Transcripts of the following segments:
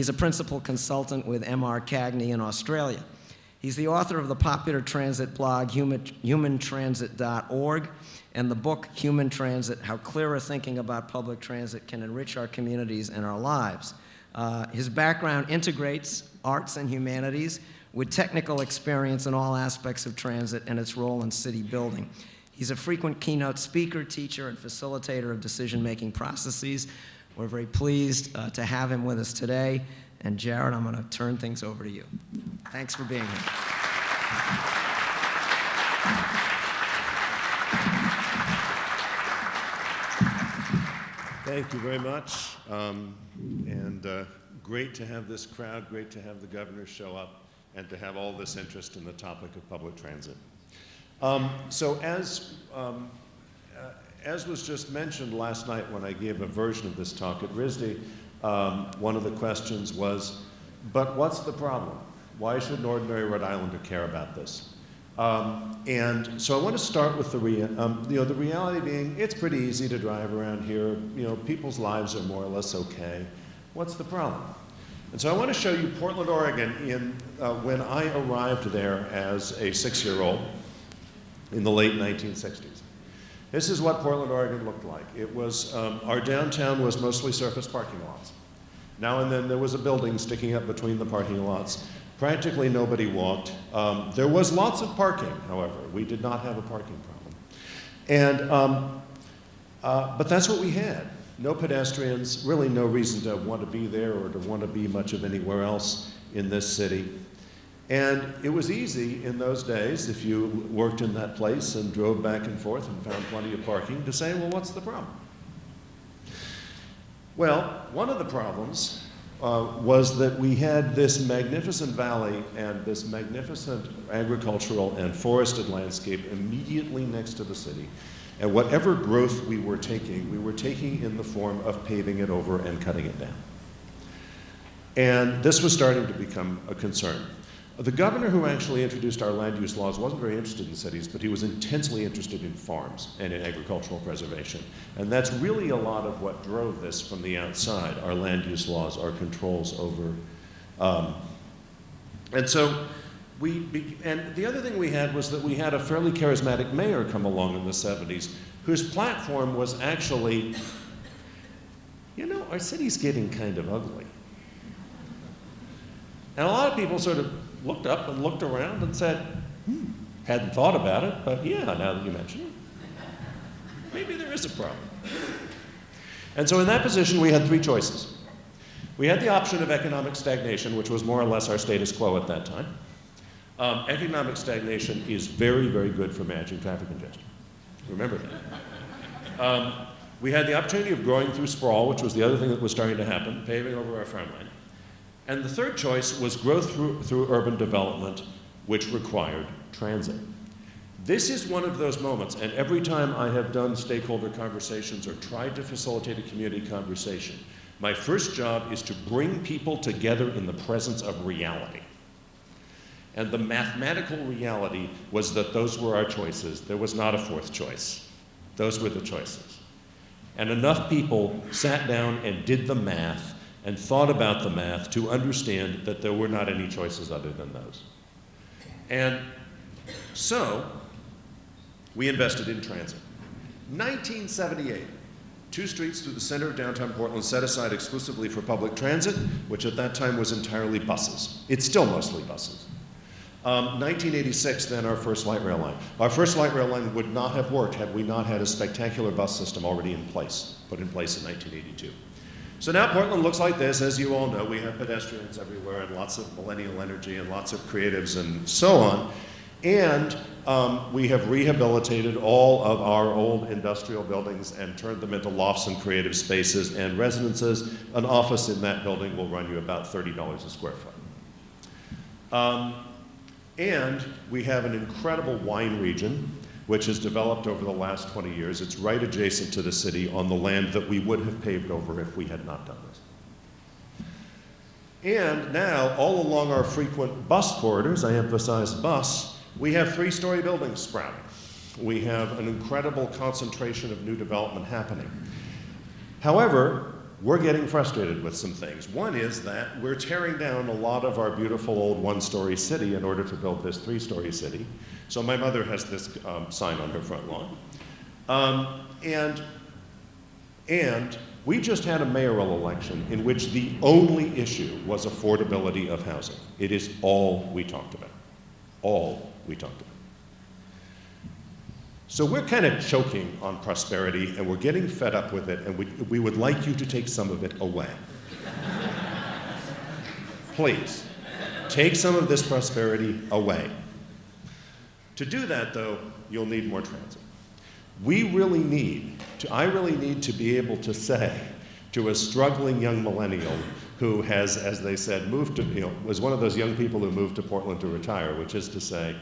he's a principal consultant with M.R. Cagney in Australia. He's the author of the popular transit blog humantransit.org and the book Human Transit: How Clearer Thinking About Public Transit Can Enrich Our Communities and Our Lives. His background integrates arts and humanities with technical experience in all aspects of transit and its role in city building. He's a frequent keynote speaker, teacher, and facilitator of decision-making processes. We're very pleased to have him with us today. And Jarrett, I'm going to turn things over to you. Thanks for being here. Thank you very much. Great to have this crowd, great to have the governor show up, and to have all this interest in the topic of public transit. As was just mentioned last night when I gave a version of this talk at RISD, one of the questions was, but what's the problem? Why should an ordinary Rhode Islander care about this? And so I want to start with the reality being it's pretty easy to drive around here. People's lives are more or less okay. What's the problem? And so I want to show you Portland, Oregon when I arrived there as a 6-year-old in the late 1960s. This is what Portland, Oregon looked like. It was, our downtown was mostly surface parking lots. Now and then there was a building sticking up between the parking lots. Practically nobody walked. There was lots of parking, however. We did not have a parking problem. But that's what we had. No pedestrians, really no reason to want to be there or to want to be much of anywhere else in this city. And it was easy in those days, if you worked in that place and drove back and forth and found plenty of parking, to say, well, what's the problem? Well, one of the problems was that we had this magnificent valley and this magnificent agricultural and forested landscape immediately next to the city. And whatever growth we were taking in the form of paving it over and cutting it down. And this was starting to become a concern. The governor who actually introduced our land use laws wasn't very interested in cities, but he was intensely interested in farms and in agricultural preservation. And that's really a lot of what drove this from the outside, our land use laws, our controls over. And the other thing we had was that we had a fairly charismatic mayor come along in the 70s, whose platform was actually, our city's getting kind of ugly. And a lot of people sort of looked up and looked around and said, hadn't thought about it, but yeah, now that you mention it, maybe there is a problem. And so in that position, we had 3 choices. We had the option of economic stagnation, which was more or less our status quo at that time. Economic stagnation is very, very good for managing traffic congestion. Remember that. We had the opportunity of growing through sprawl, which was the other thing that was starting to happen, paving over our farmland. And the third choice was growth through urban development, which required transit. This is one of those moments, and every time I have done stakeholder conversations or tried to facilitate a community conversation, my first job is to bring people together in the presence of reality. And the mathematical reality was that those were our choices. There was not a fourth choice. Those were the choices. And enough people sat down and did the math and thought about the math to understand that there were not any choices other than those. And so we invested in transit. 1978, 2 streets through the center of downtown Portland set aside exclusively for public transit, which at that time was entirely buses. It's still mostly buses. 1986, then, our first light rail line. Our first light rail line would not have worked had we not had a spectacular bus system already in place, put in place in 1982. So now Portland looks like this. As you all know, we have pedestrians everywhere and lots of millennial energy and lots of creatives and so on. And we have rehabilitated all of our old industrial buildings and turned them into lofts and creative spaces and residences. An office in that building will run you about $30 a square foot. And we have an incredible wine region, which has developed over the last 20 years. It's right adjacent to the city on the land that we would have paved over if we had not done this. And now, all along our frequent bus corridors, I emphasize bus, we have 3-story buildings sprouting. We have an incredible concentration of new development happening. However, we're getting frustrated with some things. One is that we're tearing down a lot of our beautiful old one-story city in order to build this three-story city. So my mother has this sign on her front lawn. And we just had a mayoral election in which the only issue was affordability of housing. It is all we talked about. All we talked about. So we're kind of choking on prosperity, and we're getting fed up with it, and we would like you to take some of it away. Please, take some of this prosperity away. To do that, though, you'll need more transit. I really need to be able to say to a struggling young millennial who has, as they said, was one of those young people who moved to Portland to retire, which is to say,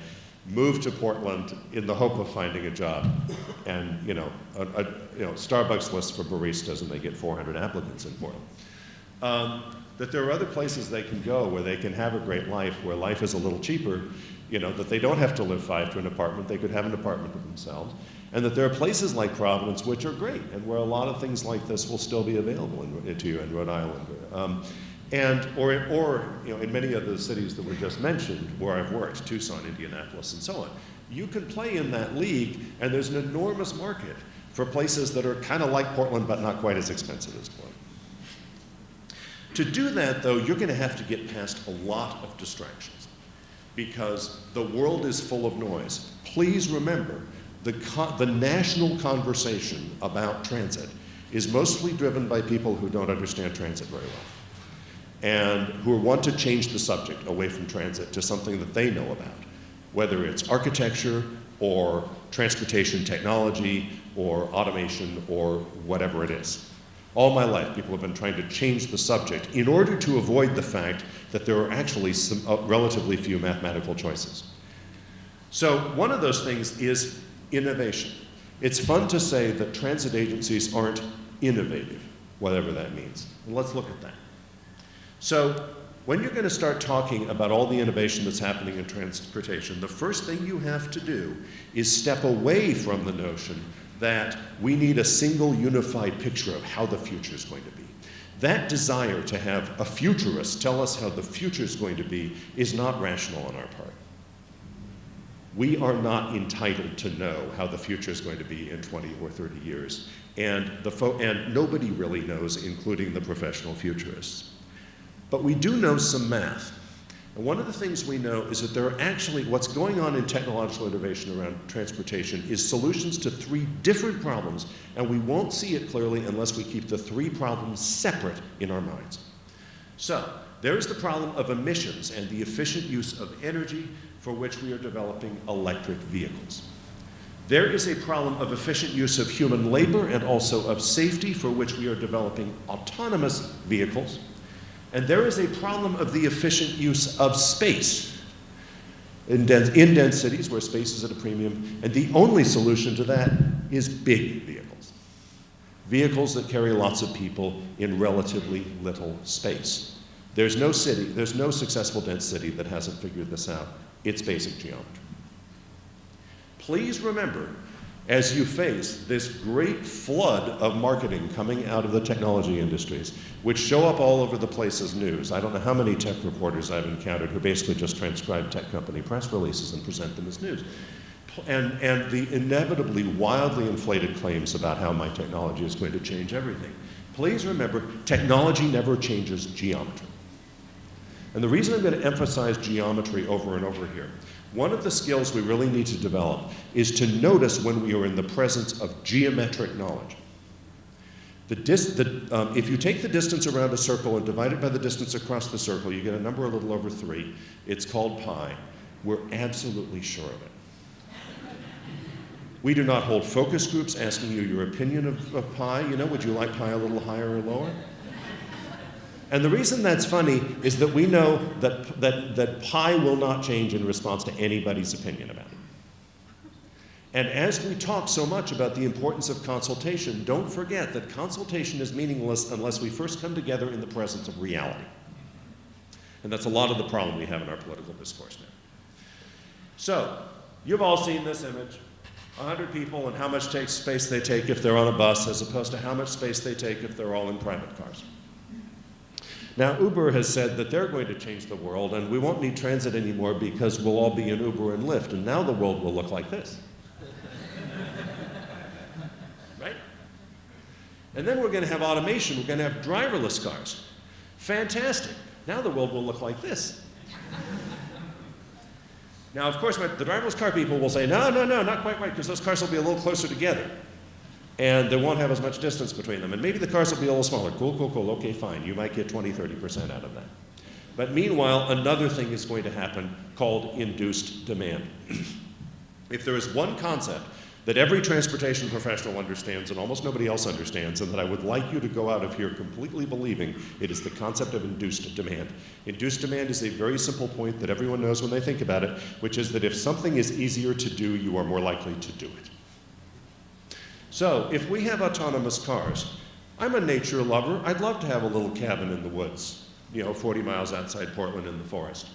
moved to Portland in the hope of finding a job, and Starbucks lists for baristas, and they get 400 applicants in Portland. That there are other places they can go where they can have a great life, where life is a little cheaper, that they don't have to live 5 to an apartment, they could have an apartment to themselves, and that there are places like Providence which are great, and where a lot of things like this will still be available to you in Rhode Island. Or in many of the cities that were just mentioned where I've worked, Tucson, Indianapolis, and so on, you can play in that league, and there's an enormous market for places that are kind of like Portland but not quite as expensive as Portland. To do that, though, you're going to have to get past a lot of distractions because the world is full of noise. Please remember, the national conversation about transit is mostly driven by people who don't understand transit very well and who want to change the subject away from transit to something that they know about, whether it's architecture or transportation technology or automation or whatever it is. All my life, people have been trying to change the subject in order to avoid the fact that there are actually some relatively few mathematical choices. So one of those things is innovation. It's fun to say that transit agencies aren't innovative, whatever that means. And let's look at that. So when you're going to start talking about all the innovation that's happening in transportation, the first thing you have to do is step away from the notion that we need a single unified picture of how the future is going to be. That desire to have a futurist tell us how the future is going to be is not rational on our part. We are not entitled to know how the future is going to be in 20 or 30 years, and nobody really knows, including the professional futurists. But we do know some math. And one of the things we know is that there are actually, what's going on in technological innovation around transportation is solutions to 3 different problems, and we won't see it clearly unless we keep the 3 problems separate in our minds. So, there is the problem of emissions and the efficient use of energy for which we are developing electric vehicles. There is a problem of efficient use of human labor and also of safety for which we are developing autonomous vehicles. And there is a problem of the efficient use of space in dense cities where space is at a premium, and the only solution to that is big vehicles. Vehicles that carry lots of people in relatively little space. There's no successful dense city that hasn't figured this out. It's basic geometry. Please remember, as you face this great flood of marketing coming out of the technology industries, which show up all over the place as news. I don't know how many tech reporters I've encountered who basically just transcribe tech company press releases and present them as news. And the inevitably wildly inflated claims about how my technology is going to change everything. Please remember, technology never changes geometry. And the reason I'm going to emphasize geometry over and over here, one of the skills we really need to develop is to notice when we are in the presence of geometric knowledge. If you take the distance around a circle and divide it by the distance across the circle, you get a number a little over 3. It's called pi. We're absolutely sure of it. We do not hold focus groups asking you your opinion of pi. Would you like pi a little higher or lower? And the reason that's funny is that we know that pi will not change in response to anybody's opinion about it. And as we talk so much about the importance of consultation, don't forget that consultation is meaningless unless we first come together in the presence of reality. And that's a lot of the problem we have in our political discourse now. So, you've all seen this image. 100 people and how much space they take if they're on a bus as opposed to how much space they take if they're all in private cars. Now, Uber has said that they're going to change the world and we won't need transit anymore because we'll all be in Uber and Lyft, and now the world will look like this. Right? And then we're going to have automation. We're going to have driverless cars. Fantastic. Now the world will look like this. Now, of course, the driverless car people will say, no, not quite right, because those cars will be a little closer together. And they won't have as much distance between them. And maybe the cars will be a little smaller. Cool. Okay, fine. You might get 20, 30% out of that. But meanwhile, another thing is going to happen called induced demand. If there is one concept that every transportation professional understands and almost nobody else understands, and that I would like you to go out of here completely believing, it is the concept of induced demand. Induced demand is a very simple point that everyone knows when they think about it, which is that if something is easier to do, you are more likely to do it. So if we have autonomous cars, I'm a nature lover. I'd love to have a little cabin in the woods, 40 miles outside Portland in the forest.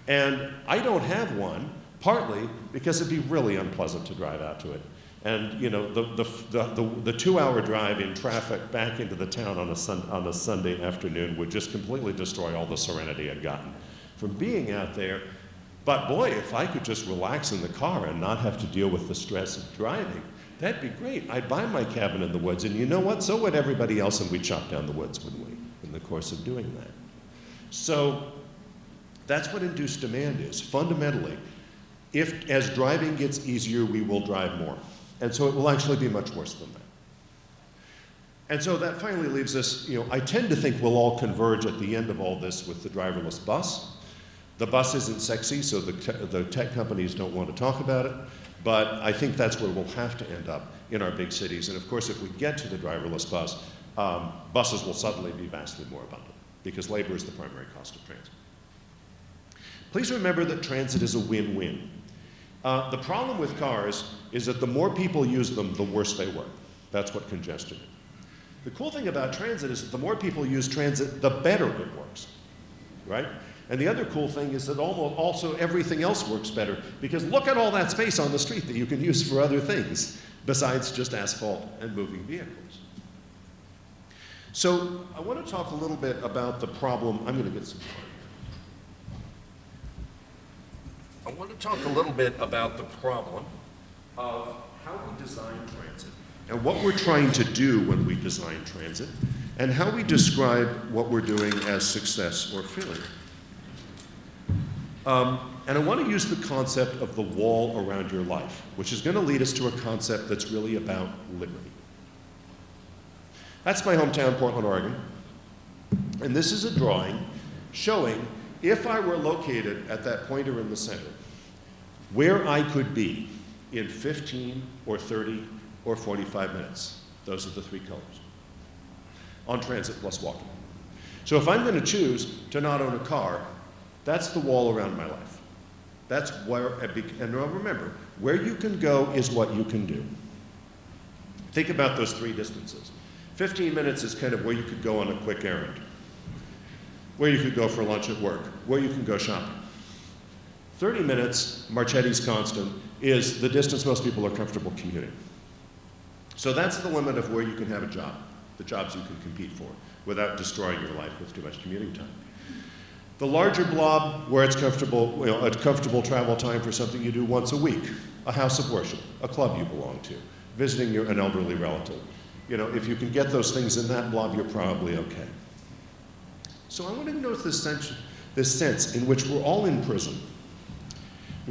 And I don't have one, partly because it'd be really unpleasant to drive out to it. And the 2-hour drive in traffic back into the town on a Sunday afternoon would just completely destroy all the serenity I'd gotten from being out there. But boy, if I could just relax in the car and not have to deal with the stress of driving, that'd be great. I'd buy my cabin in the woods, and you know what? So would everybody else, and we'd chop down the woods, wouldn't we, in the course of doing that? So that's what induced demand is. Fundamentally, if as driving gets easier, we will drive more. And so it will actually be much worse than that. And so that finally leaves us, I tend to think we'll all converge at the end of all this with the driverless bus. The bus isn't sexy, so the tech companies don't want to talk about it. But I think that's where we'll have to end up in our big cities. And of course, if we get to the driverless bus, buses will suddenly be vastly more abundant because labor is the primary cost of transit. Please remember that transit is a win-win. The problem with cars is that the more people use them, the worse they work. That's what congestion is. The cool thing about transit is that the more people use transit, the better it works, right? And the other cool thing is that also everything else works better, because look at all that space on the street that you can use for other things besides just asphalt and moving vehicles. So I want to talk a little bit about the problem. I'm going to get some water. I want to talk a little bit about the problem of how we design transit and what we're trying to do when we design transit and how we describe what we're doing as success or failure. And I want to use the concept of the wall around your life, which is going to lead us to a concept that's really about liberty. That's my hometown, Portland, Oregon. And this is a drawing showing if I were located at that pointer in the center, where I could be in 15 or 30 or 45 minutes. Those are the three colors. On transit plus walking. So if I'm going to choose to not own a car, that's the wall around my life. That's where, and remember, where you can go is what you can do. Think about those three distances. 15 minutes is kind of where you could go on a quick errand, where you could go for lunch at work, where you can go shopping. 30 minutes, Marchetti's constant, is the distance most people are comfortable commuting. So that's the limit of where you can have a job, the jobs you can compete for, without destroying your life with too much commuting time. The larger blob, where it's comfortable, a comfortable travel time for something you do once a week, a house of worship, a club you belong to, visiting an elderly relative. If you can get those things in that blob, you're probably okay. So I want to note this sense in which we're all in prison.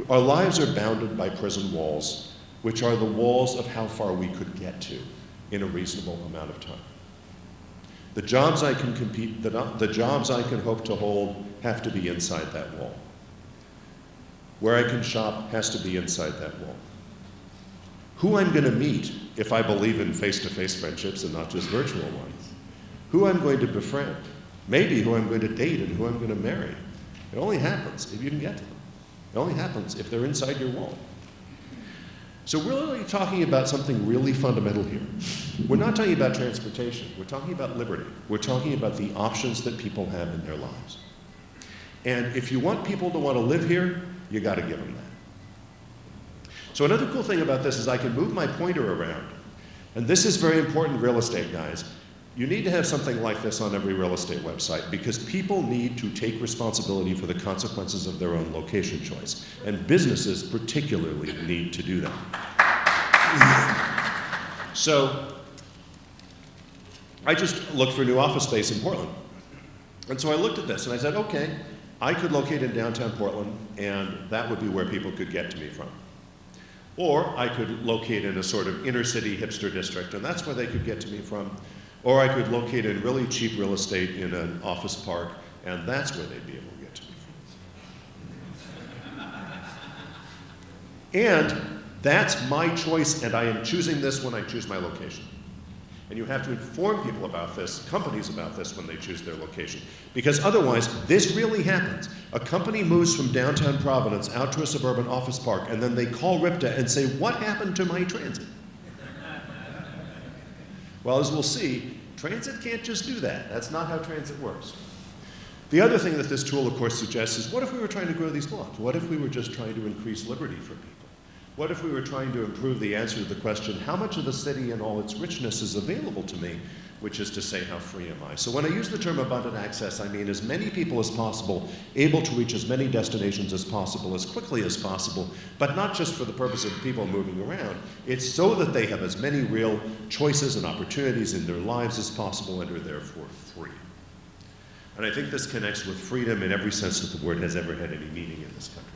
Our lives are bounded by prison walls, which are the walls of how far we could get to in a reasonable amount of time. The jobs I can compete, the jobs I can hope to hold have to be inside that wall. Where I can shop has to be inside that wall. Who I'm going to meet, if I believe in face-to-face friendships and not just virtual ones, who I'm going to befriend, maybe who I'm going to date and who I'm going to marry. It only happens if you can get to them. It only happens if they're inside your wall. So we're really talking about something really fundamental here. We're not talking about transportation. We're talking about liberty. We're talking about the options that people have in their lives. And if you want people to want to live here, you got to give them that. So another cool thing about this is I can move my pointer around. And this is very important real estate, guys. You need to have something like this on every real estate website because people need to take responsibility for the consequences of their own location choice. And businesses particularly need to do that. So I just looked for new office space in Portland. And so I looked at this and I said, okay, I could locate in downtown Portland and that would be where people could get to me from. Or I could locate in a sort of inner city hipster district and that's where they could get to me from. Or I could locate in really cheap real estate in an office park and that's where they'd be able to get to me from. And that's my choice and I am choosing this when I choose my location. And you have to inform people about this, companies about this when they choose their location. Because otherwise, this really happens. A company moves from downtown Providence out to a suburban office park, and then they call RIPTA and say, what happened to my transit? Well, as we'll see, transit can't just do that. That's not how transit works. The other thing that this tool, of course, suggests is, what if we were trying to grow these blocks? What if we were just trying to increase liberty for people? What if we were trying to improve the answer to the question, how much of the city and all its richness is available to me, which is to say, how free am I? So when I use the term abundant access, I mean as many people as possible, able to reach as many destinations as possible, as quickly as possible, but not just for the purpose of people moving around. It's so that they have as many real choices and opportunities in their lives as possible and are therefore free. And I think this connects with freedom in every sense that the word has ever had any meaning in this country.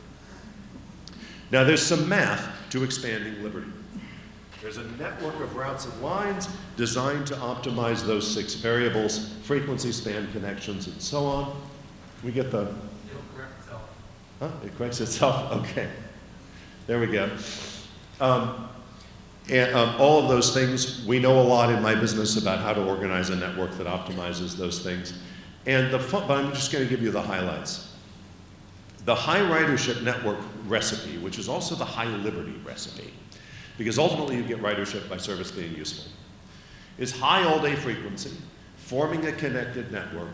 Now there's some math to expanding liberty. There's a network of routes and lines designed to optimize those 6 variables, frequency, span, connections, and so on. We get the... It'll correct itself. Huh? It corrects itself? Okay. There we go. All of those things, we know a lot in my business about how to organize a network that optimizes those things. And but I'm just going to give you the highlights. The high ridership network recipe, which is also the high liberty recipe, because ultimately you get ridership by service being useful, is high all-day frequency, forming a connected network,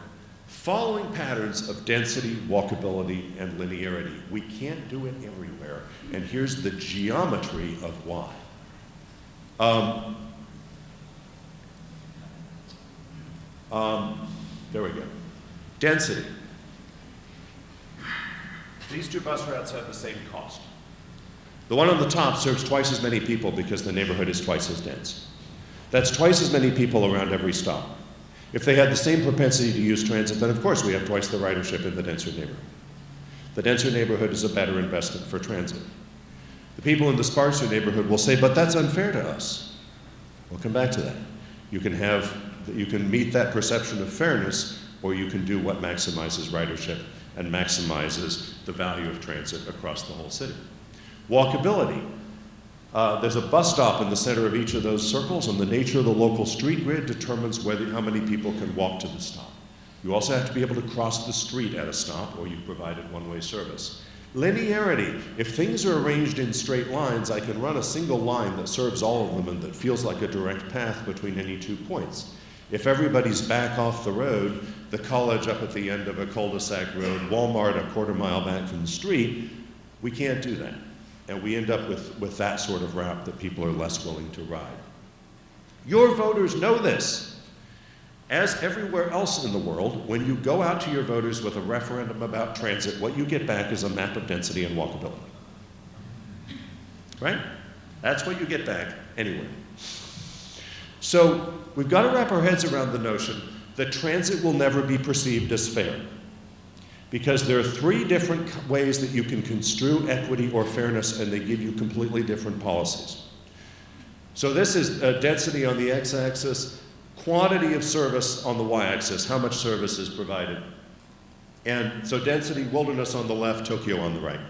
following patterns of density, walkability, and linearity. We can't do it everywhere, and here's the geometry of why. There we go. Density. These 2 bus routes have the same cost. The one on the top serves twice as many people because the neighborhood is twice as dense. That's twice as many people around every stop. If they had the same propensity to use transit, then of course we have twice the ridership in the denser neighborhood. The denser neighborhood is a better investment for transit. The people in the sparser neighborhood will say, but that's unfair to us. We'll come back to that. You can meet that perception of fairness, or you can do what maximizes ridership and maximizes the value of transit across the whole city. Walkability. There's a bus stop in the center of each of those circles, and the nature of the local street grid determines how many people can walk to the stop. You also have to be able to cross the street at a stop, or you've provided one-way service. Linearity. If things are arranged in straight lines, I can run a single line that serves all of them and that feels like a direct path between any 2 points. If everybody's back off the road, the college up at the end of a cul-de-sac road, Walmart a quarter mile back from the street, we can't do that. And we end up with that sort of route that people are less willing to ride. Your voters know this. As everywhere else in the world, when you go out to your voters with a referendum about transit, what you get back is a map of density and walkability. Right? That's what you get back anywhere. So we've got to wrap our heads around the notion that transit will never be perceived as fair, because there are 3 different ways that you can construe equity or fairness, and they give you completely different policies. So this is density on the x-axis, quantity of service on the y-axis, how much service is provided. And so density, wilderness on the left, Tokyo on the right.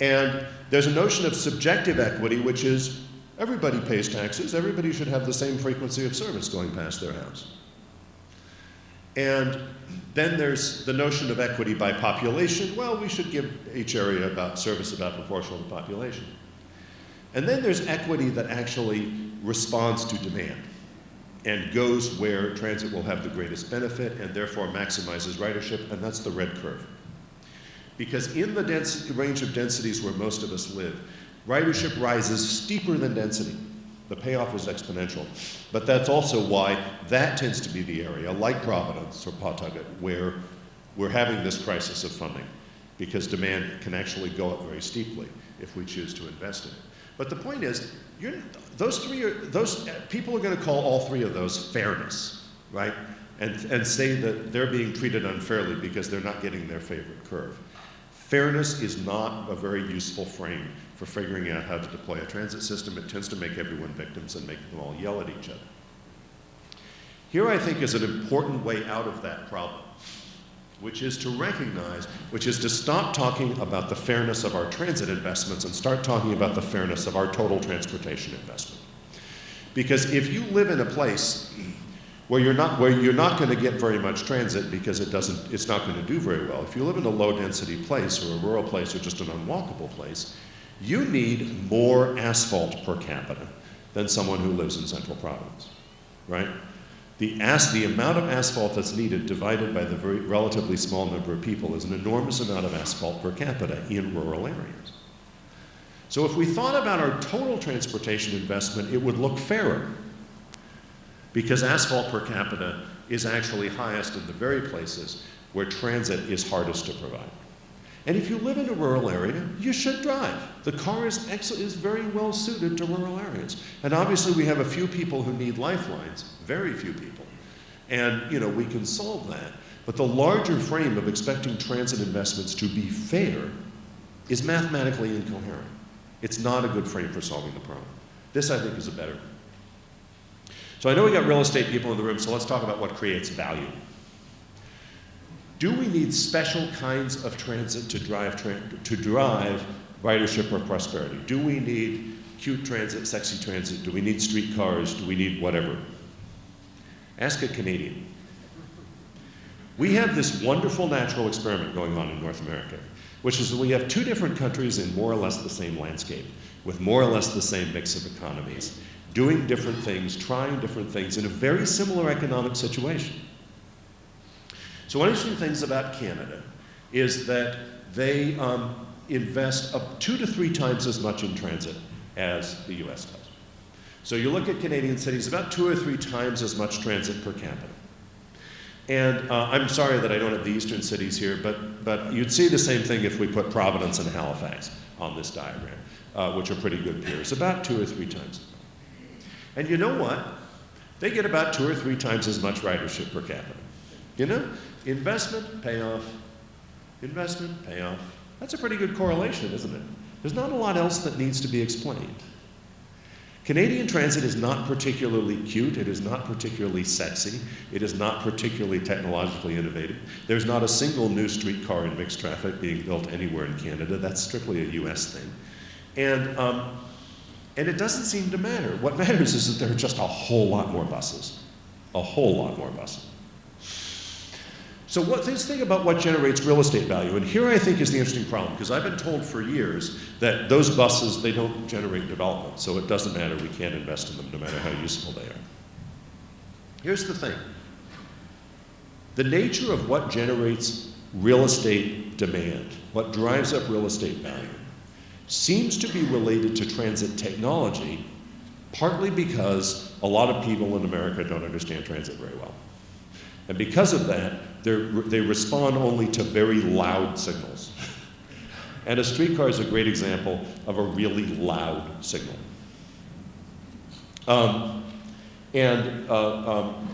And there's a notion of subjective equity, which is everybody pays taxes, everybody should have the same frequency of service going past their house. And then there's the notion of equity by population. Well, we should give each area service about proportional to population. And then there's equity that actually responds to demand and goes where transit will have the greatest benefit and therefore maximizes ridership, and that's the red curve. Because in the range of densities where most of us live, ridership rises steeper than density. The payoff is exponential. But that's also why that tends to be the area, like Providence or Pawtucket, where we're having this crisis of funding, because demand can actually go up very steeply if we choose to invest in it. But the point is, those people are going to call all three of those fairness, right? And say that they're being treated unfairly because they're not getting their favorite curve. Fairness is not a very useful frame for figuring out how to deploy a transit system. It tends to make everyone victims and make them all yell at each other. Here, I think, is an important way out of that problem, which is to recognize, which is to stop talking about the fairness of our transit investments and start talking about the fairness of our total transportation investment. Because if you live in a place where you're not going to get very much transit because it's not going to do very well. If you live in a low density place or a rural place or just an unwalkable place, you need more asphalt per capita than someone who lives in central Providence, right? The amount of asphalt that's needed divided by the very relatively small number of people is an enormous amount of asphalt per capita in rural areas. So if we thought about our total transportation investment, it would look fairer, because asphalt per capita is actually highest in the very places where transit is hardest to provide. And if you live in a rural area, you should drive. The car is very well suited to rural areas. And obviously we have a few people who need lifelines, very few people. And we can solve that. But the larger frame of expecting transit investments to be fair is mathematically incoherent. It's not a good frame for solving the problem. This, I think, is a better. So I know we got real estate people in the room, so let's talk about what creates value. Do we need special kinds of transit to drive ridership or prosperity? Do we need cute transit, sexy transit? Do we need streetcars? Do we need whatever? Ask a Canadian. We have this wonderful natural experiment going on in North America, which is that we have two different countries in more or less the same landscape, with more or less the same mix of economies, doing different things, trying different things in a very similar economic situation. So one interesting things about Canada is that they invest up 2 to 3 times as much in transit as the US does. So you look at Canadian cities, about 2 or 3 times as much transit per capita. And I'm sorry that I don't have the eastern cities here, but you'd see the same thing if we put Providence and Halifax on this diagram, which are pretty good peers, about 2 or 3 times. And you know what? They get about 2 or 3 times as much ridership per capita. Investment, payoff, investment, payoff. That's a pretty good correlation, isn't it? There's not a lot else that needs to be explained. Canadian transit is not particularly cute, it is not particularly sexy, it is not particularly technologically innovative. There's not a single new streetcar in mixed traffic being built anywhere in Canada. That's strictly a US thing. And it doesn't seem to matter. What matters is that there are just a whole lot more buses. A whole lot more buses. So let's think about what generates real estate value. And here I think is the interesting problem, because I've been told for years that those buses, they don't generate development, so it doesn't matter, we can't invest in them no matter how useful they are. Here's the thing. The nature of what generates real estate demand, what drives up real estate value, seems to be related to transit technology, partly because a lot of people in America don't understand transit very well. And because of that, they respond only to very loud signals. And a streetcar is a great example of a really loud signal.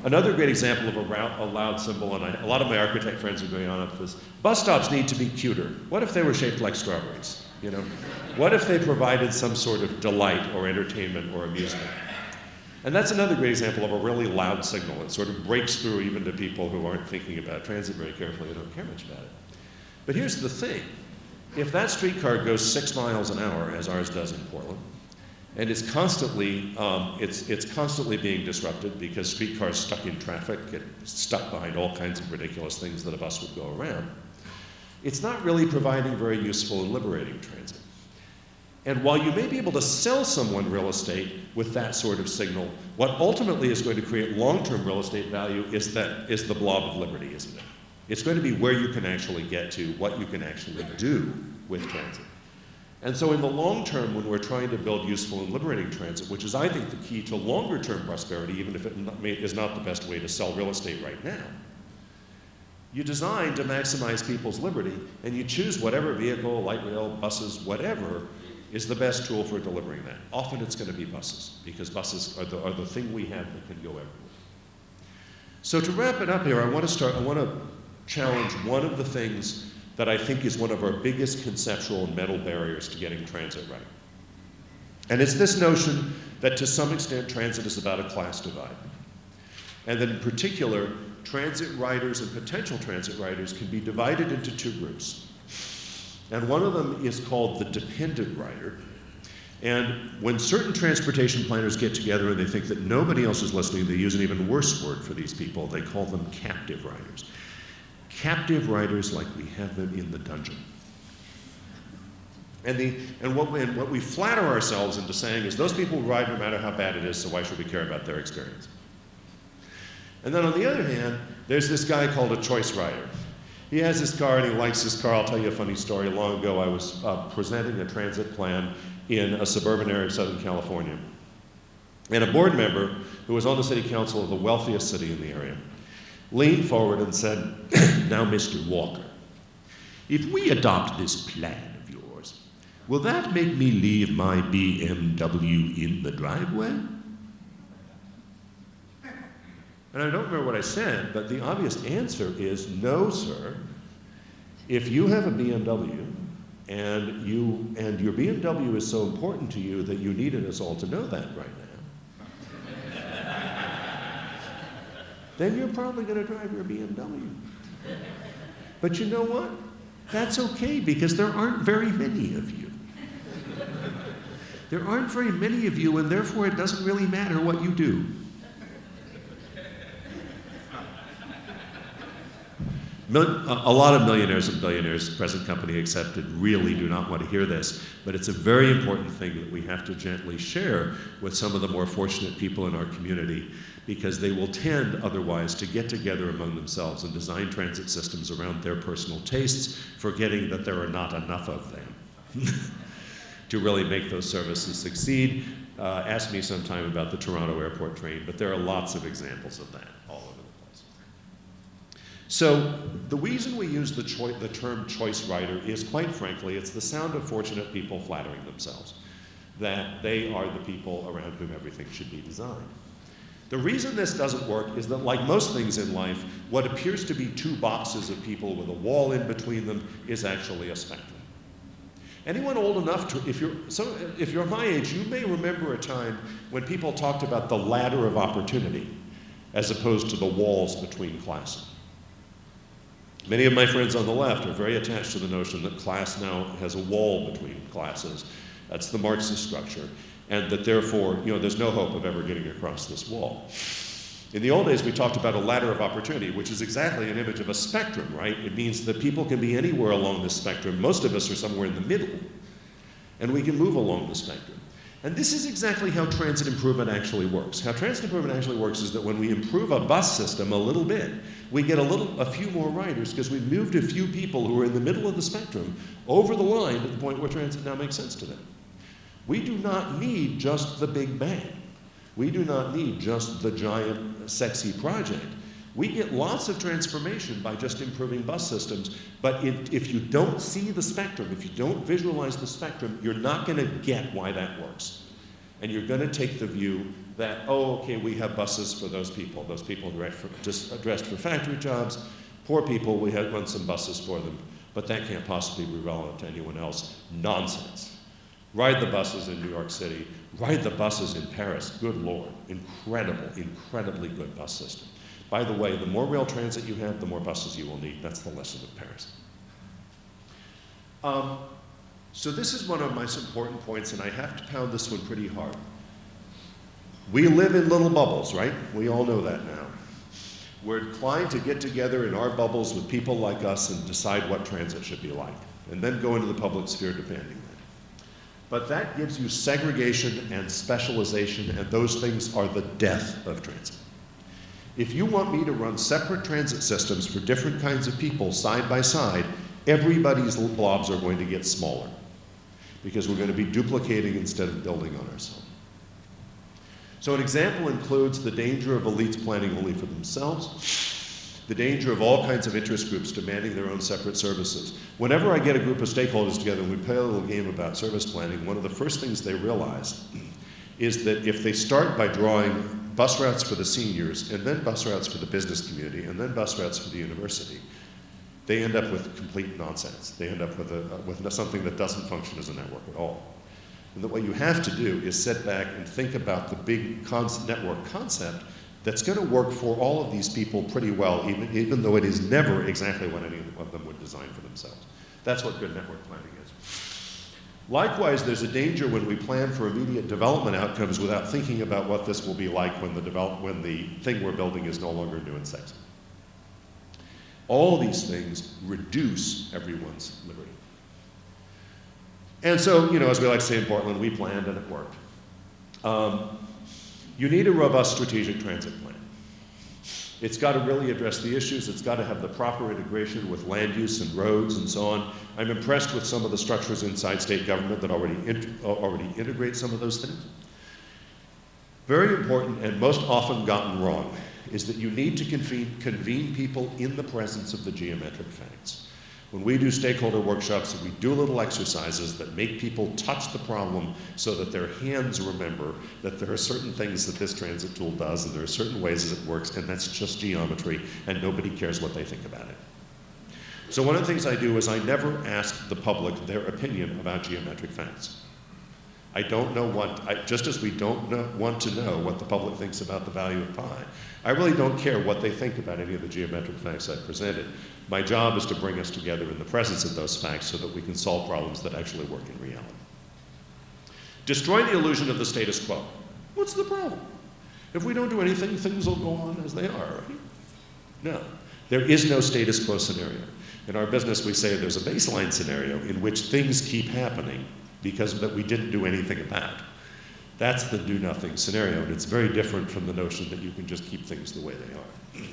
Another great example of a loud symbol, and a lot of my architect friends are going on up this, bus stops need to be cuter. What if they were shaped like strawberries? What if they provided some sort of delight or entertainment or amusement? And that's another great example of a really loud signal. It sort of breaks through even to people who aren't thinking about transit very carefully and don't care much about it. But here's the thing. If that streetcar goes 6 miles an hour, as ours does in Portland, and it's constantly being disrupted because streetcars stuck in traffic get stuck behind all kinds of ridiculous things that a bus would go around, it's not really providing very useful and liberating transit. And while you may be able to sell someone real estate with that sort of signal, what ultimately is going to create long-term real estate value is the blob of liberty, isn't it? It's going to be where you can actually get to, what you can actually do with transit. And so in the long term, when we're trying to build useful and liberating transit, which is, I think, the key to longer term prosperity, even if it is not the best way to sell real estate right now, you design to maximize people's liberty, and you choose whatever vehicle, light rail, buses, whatever, is the best tool for delivering that. Often it's going to be buses, because buses are the thing we have that can go everywhere. So to wrap it up here, I want to challenge one of the things that I think is one of our biggest conceptual and mental barriers to getting transit right. And it's this notion that to some extent transit is about a class divide. And that in particular, transit riders and potential transit riders can be divided into two groups. And one of them is called the dependent rider. And when certain transportation planners get together and they think that nobody else is listening, they use an even worse word for these people. They call them captive riders. Captive riders like we have them in the dungeon. And what we flatter ourselves into saying is those people ride no matter how bad it is, so why should we care about their experience? And then on the other hand, there's this guy called a choice rider. He has his car and he likes his car. I'll tell you a funny story. Long ago, I was presenting a transit plan in a suburban area of Southern California. And a board member who was on the city council of the wealthiest city in the area leaned forward and said, "Now, Mr. Walker, if we adopt this plan of yours, will that make me leave my BMW in the driveway?" And I don't remember what I said, but the obvious answer is no, sir. If you have a BMW and your BMW is so important to you that you needed us all to know that right now, then you're probably going to drive your BMW. But you know what? That's okay, because there aren't very many of you. There aren't very many of you, and therefore it doesn't really matter what you do. A lot of millionaires and billionaires, present company accepted, really do not want to hear this, but it's a very important thing that we have to gently share with some of the more fortunate people in our community, because they will tend otherwise to get together among themselves and design transit systems around their personal tastes, forgetting that there are not enough of them to really make those services succeed. Ask me sometime about the Toronto airport train, but there are lots of examples of that all over the place. So the reason we use the term choice rider is, quite frankly, it's the sound of fortunate people flattering themselves that they are the people around whom everything should be designed. The reason this doesn't work is that, like most things in life, what appears to be two boxes of people with a wall in between them is actually a spectrum. Anyone old enough to, if you're my age, you may remember a time when people talked about the ladder of opportunity as opposed to the walls between classes. Many of my friends on the left are very attached to the notion that class now has a wall between classes. That's the Marxist structure. And that therefore, there's no hope of ever getting across this wall. In the old days, we talked about a ladder of opportunity, which is exactly an image of a spectrum, right? It means that people can be anywhere along this spectrum. Most of us are somewhere in the middle, and we can move along the spectrum. And this is exactly how transit improvement actually works. How transit improvement actually works is that when we improve a bus system a little bit, we get a few more riders, because we moved a few people who are in the middle of the spectrum over the line to the point where transit now makes sense to them. We do not need just the big bang. We do not need just the giant, sexy project. We get lots of transformation by just improving bus systems, but if you don't see the spectrum, if you don't visualize the spectrum, you're not going to get why that works. And you're going to take the view that, oh, okay, we have buses for those people just addressed for factory jobs. Poor people, we run some buses for them, but that can't possibly be relevant to anyone else. Nonsense. Ride the buses in New York City. Ride the buses in Paris. Good Lord. Incredibly good bus system. By the way, the more rail transit you have, the more buses you will need. That's the lesson of Paris. So this is one of my important points, and I have to pound this one pretty hard. We live in little bubbles, right? We all know that now. We're inclined to get together in our bubbles with people like us and decide what transit should be like, and then go into the public sphere demanding that. But that gives you segregation and specialization, and those things are the death of transit. If you want me to run separate transit systems for different kinds of people side by side, everybody's blobs are going to get smaller. because we're going to be duplicating instead of building on ourselves. So an example includes the danger of elites planning only for themselves, the danger of all kinds of interest groups demanding their own separate services. Whenever I get a group of stakeholders together and we play a little game about service planning, one of the first things they realize is that if they start by drawing bus routes for the seniors, and then bus routes for the business community, and then bus routes for the university, they end up with complete nonsense. They end up with something that doesn't function as a network at all. And that what you have to do is sit back and think about the big network concept that's going to work for all of these people pretty well, even though it is never exactly what any of them would design for themselves. That's what good network planning is. Likewise, there's a danger when we plan for immediate development outcomes without thinking about what this will be like when the thing we're building is no longer new and sexy. All these things reduce everyone's liberty. And so, as we like to say in Portland, we planned and it worked. You need a robust strategic transit plan. It's got to really address the issues. It's got to have the proper integration with land use and roads and so on. I'm impressed with some of the structures inside state government that already integrate some of those things. Very important and most often gotten wrong is that you need to convene people in the presence of the geometric facts. When we do stakeholder workshops, we do little exercises that make people touch the problem so that their hands remember that there are certain things that this transit tool does and there are certain ways that it works, and that's just geometry, and nobody cares what they think about it. So one of the things I do is I never ask the public their opinion about geometric facts. I don't know just as we don't want to know what the public thinks about the value of pi, I really don't care what they think about any of the geometric facts I've presented. My job is to bring us together in the presence of those facts so that we can solve problems that actually work in reality. Destroy the illusion of the status quo. What's the problem? If we don't do anything, things will go on as they are, right? No, there is no status quo scenario. In our business, we say there's a baseline scenario in which things keep happening because that we didn't do anything about. That's the do nothing scenario, and it's very different from the notion that you can just keep things the way they are.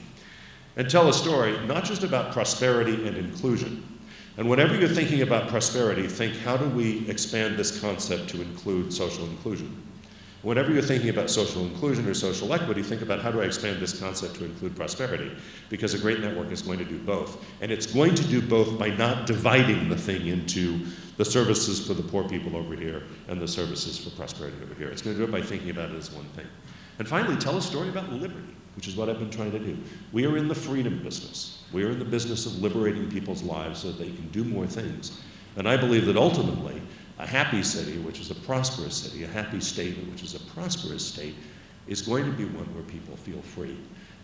And tell a story, not just about prosperity and inclusion. And whenever you're thinking about prosperity, think, how do we expand this concept to include social inclusion? Whenever you're thinking about social inclusion or social equity, think about, how do I expand this concept to include prosperity? Because a great network is going to do both. And it's going to do both by not dividing the thing into the services for the poor people over here and the services for prosperity over here. It's going to do it by thinking about it as one thing. And finally, tell a story about liberty, which is what I've been trying to do. We are in the freedom business. We are in the business of liberating people's lives so they can do more things. And I believe that ultimately, a happy city, which is a prosperous city, a happy state, which is a prosperous state, is going to be one where people feel free.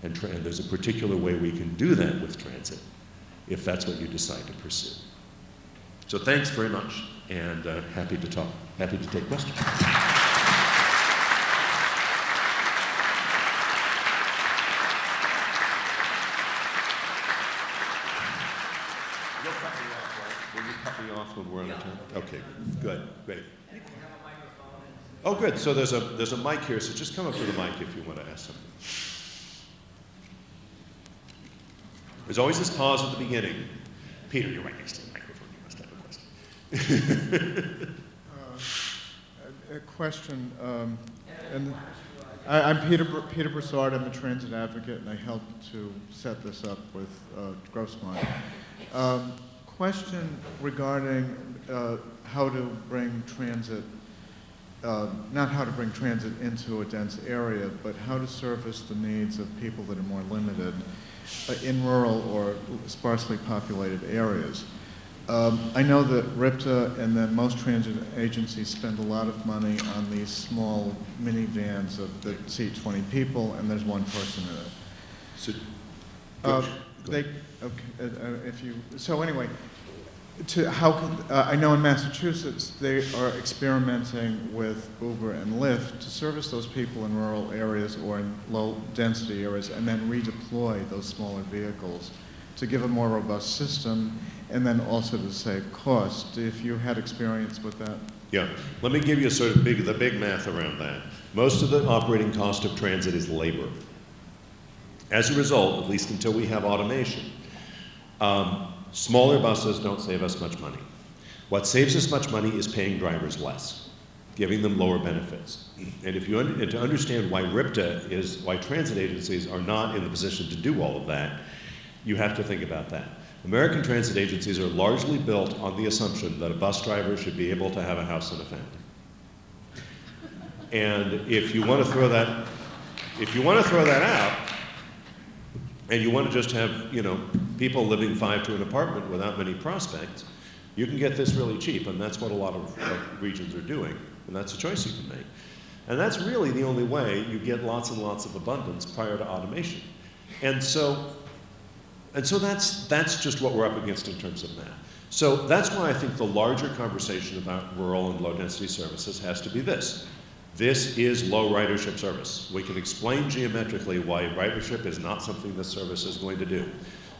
And there's a particular way we can do that with transit, if that's what you decide to pursue. So thanks very much, and happy to talk, happy to take questions. When we're on a turn? Okay, good, great. Oh, good. So there's a mic here, so just come up to the mic if you want to ask something. There's always this pause at the beginning. Peter, you're right next to the microphone. You must have a question. A question. And I'm Peter Broussard. I'm a transit advocate, and I helped to set this up with Grossmont. Question regarding how to bring transit, not how to bring transit into a dense area, but how to service the needs of people that are more limited in rural or sparsely populated areas. I know that RIPTA and then most transit agencies spend a lot of money on these small minivans that seat 20 people, and there's one person in it. So anyway, I know in Massachusetts they are experimenting with Uber and Lyft to service those people in rural areas or in low density areas, and then redeploy those smaller vehicles to give a more robust system, and then also to save cost. If you had experience with that? Yeah, let me give you sort of the big math around that. Most of the operating cost of transit is labor. As a result, at least until we have automation, smaller buses don't save us much money. What saves us much money is paying drivers less, giving them lower benefits. And if you and to understand why RIPTA is, why transit agencies are not in the position to do all of that, you have to think about that. American transit agencies are largely built on the assumption that a bus driver should be able to have a house and a family. And if you want to throw that out, and you want to just have, you know, people living 5 to an apartment without many prospects, you can get this really cheap, and that's what a lot of regions are doing, and that's a choice you can make. And that's really the only way you get lots and lots of abundance prior to automation. And so that's just what we're up against in terms of math. So that's why I think the larger conversation about rural and low-density services has to be this. This is low ridership service. We can explain geometrically why ridership is not something this service is going to do.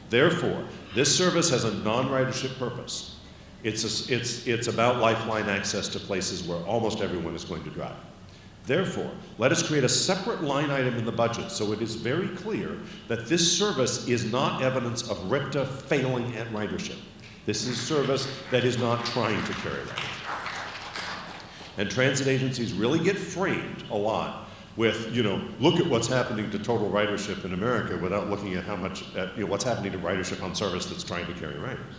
Therefore, this service has a non-ridership purpose. It's about lifeline access to places where almost everyone is going to drive. Therefore, let us create a separate line item in the budget so it is very clear that this service is not evidence of RIPTA failing at ridership. This is service that is not trying to carry ridership. And transit agencies really get framed a lot with, you know, look at what's happening to total ridership in America without looking at how much, you know, what's happening to ridership on service that's trying to carry riders,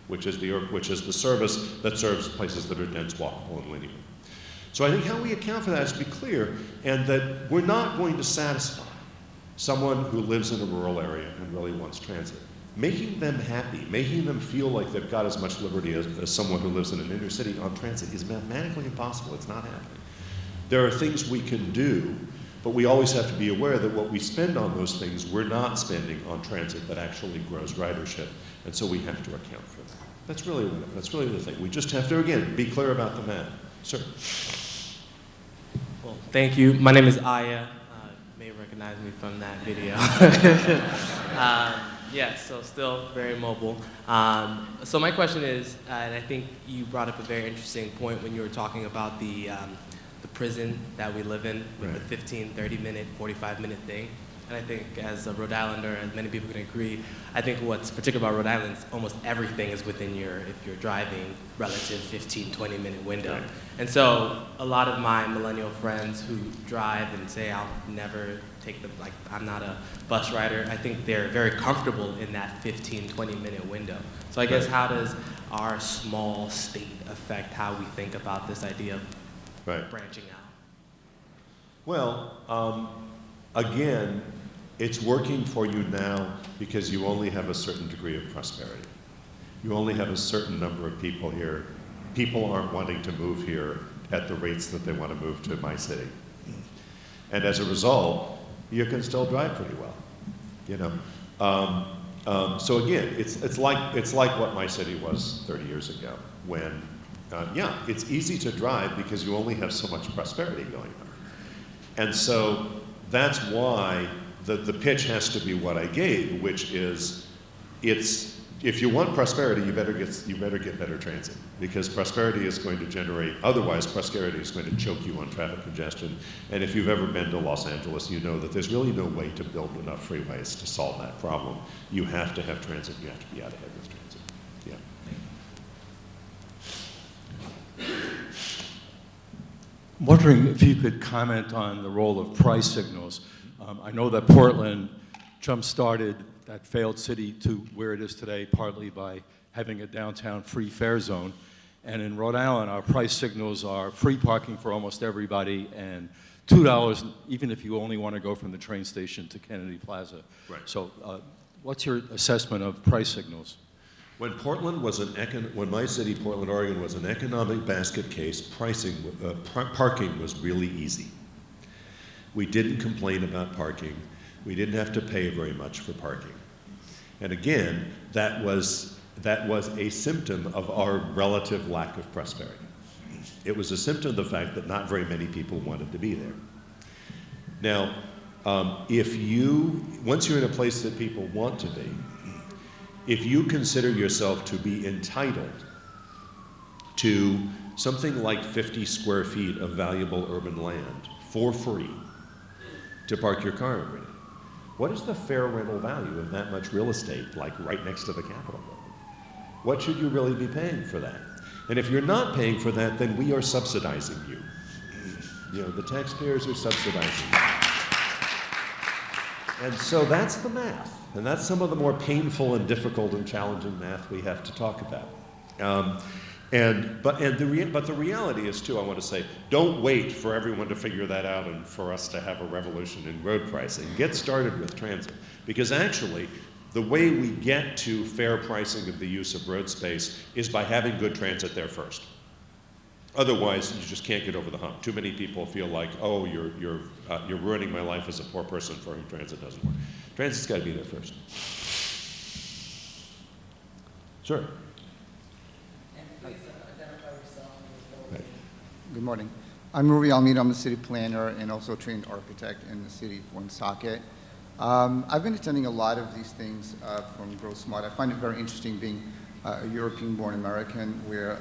which is the service that serves places that are dense, walkable, and linear. So I think how we account for that is to be clear, and that we're not going to satisfy someone who lives in a rural area and really wants transit. Making them happy, making them feel like they've got as much liberty as someone who lives in an inner city on transit is mathematically impossible. It's not happening. There are things we can do, but we always have to be aware that what we spend on those things, we're not spending on transit that actually grows ridership, and so we have to account for that. That's really the thing. We just have to, again, be clear about the math. Sir. Well, thank you. My name is Aya. You may recognize me from that video. Yeah, so still very mobile. So my question is, and I think you brought up a very interesting point when you were talking about the prison that we live in with right. the 15, 30-minute, 45-minute thing. And I think as a Rhode Islander, and many people can agree, I think what's particular about Rhode Island is almost everything is within your, if you're driving, relative 15, 20-minute window. Right. And so a lot of my millennial friends who drive and say, I'll never take the, like, I'm not a bus rider, I think they're very comfortable in that 15, 20-minute window. So I guess how does our small state affect how we think about this idea of right. branching out? Well, again, it's working for you now because you only have a certain degree of prosperity. You only have a certain number of people here. People aren't wanting to move here at the rates that they want to move to my city. And as a result, you can still drive pretty well, you know. So again, it's like what my city was 30 years ago when, yeah, it's easy to drive because you only have so much prosperity going on. And so that's why the pitch has to be what I gave, which is, if you want prosperity, you better get better transit, because prosperity is going to generate, otherwise prosperity is going to choke you on traffic congestion. And if you've ever been to Los Angeles, you know that there's really no way to build enough freeways to solve that problem. You have to have transit, you have to be out ahead with transit. Yeah. I'm wondering if you could comment on the role of price signals. I know that Portland jump-started that failed city to where it is today, partly by having a downtown free fare zone. And in Rhode Island, our price signals are free parking for almost everybody and $2 even if you only want to go from the train station to Kennedy Plaza. Right. So what's your assessment of price signals? When Portland was when my city, Portland, Oregon, was an economic basket case, parking was really easy. We didn't complain about parking. We didn't have to pay very much for parking. And again, that was a symptom of our relative lack of prosperity. It was a symptom of the fact that not very many people wanted to be there. Now, once you're in a place that people want to be, if you consider yourself to be entitled to something like 50 square feet of valuable urban land for free to park your car over in, what is the fair rental value of that much real estate, like right next to the Capitol building? What should you really be paying for that? And if you're not paying for that, then we are subsidizing you. You know, the taxpayers are subsidizing you. And so that's the math. And that's some of the more painful and difficult and challenging math we have to talk about. But the reality is, too, I want to say, don't wait for everyone to figure that out and for us to have a revolution in road pricing. Get started with transit. Because actually, the way we get to fair pricing of the use of road space is by having good transit there first. Otherwise, you just can't get over the hump. Too many people feel like, oh, you're ruining my life as a poor person for whom transit doesn't work. Transit's got to be there first. Sure. Good morning. I'm Rui Almeida. I'm a city planner and also a trained architect in the city of Woonsocket. I've been attending a lot of these things from Grow Smart. I find it very interesting being a European-born American where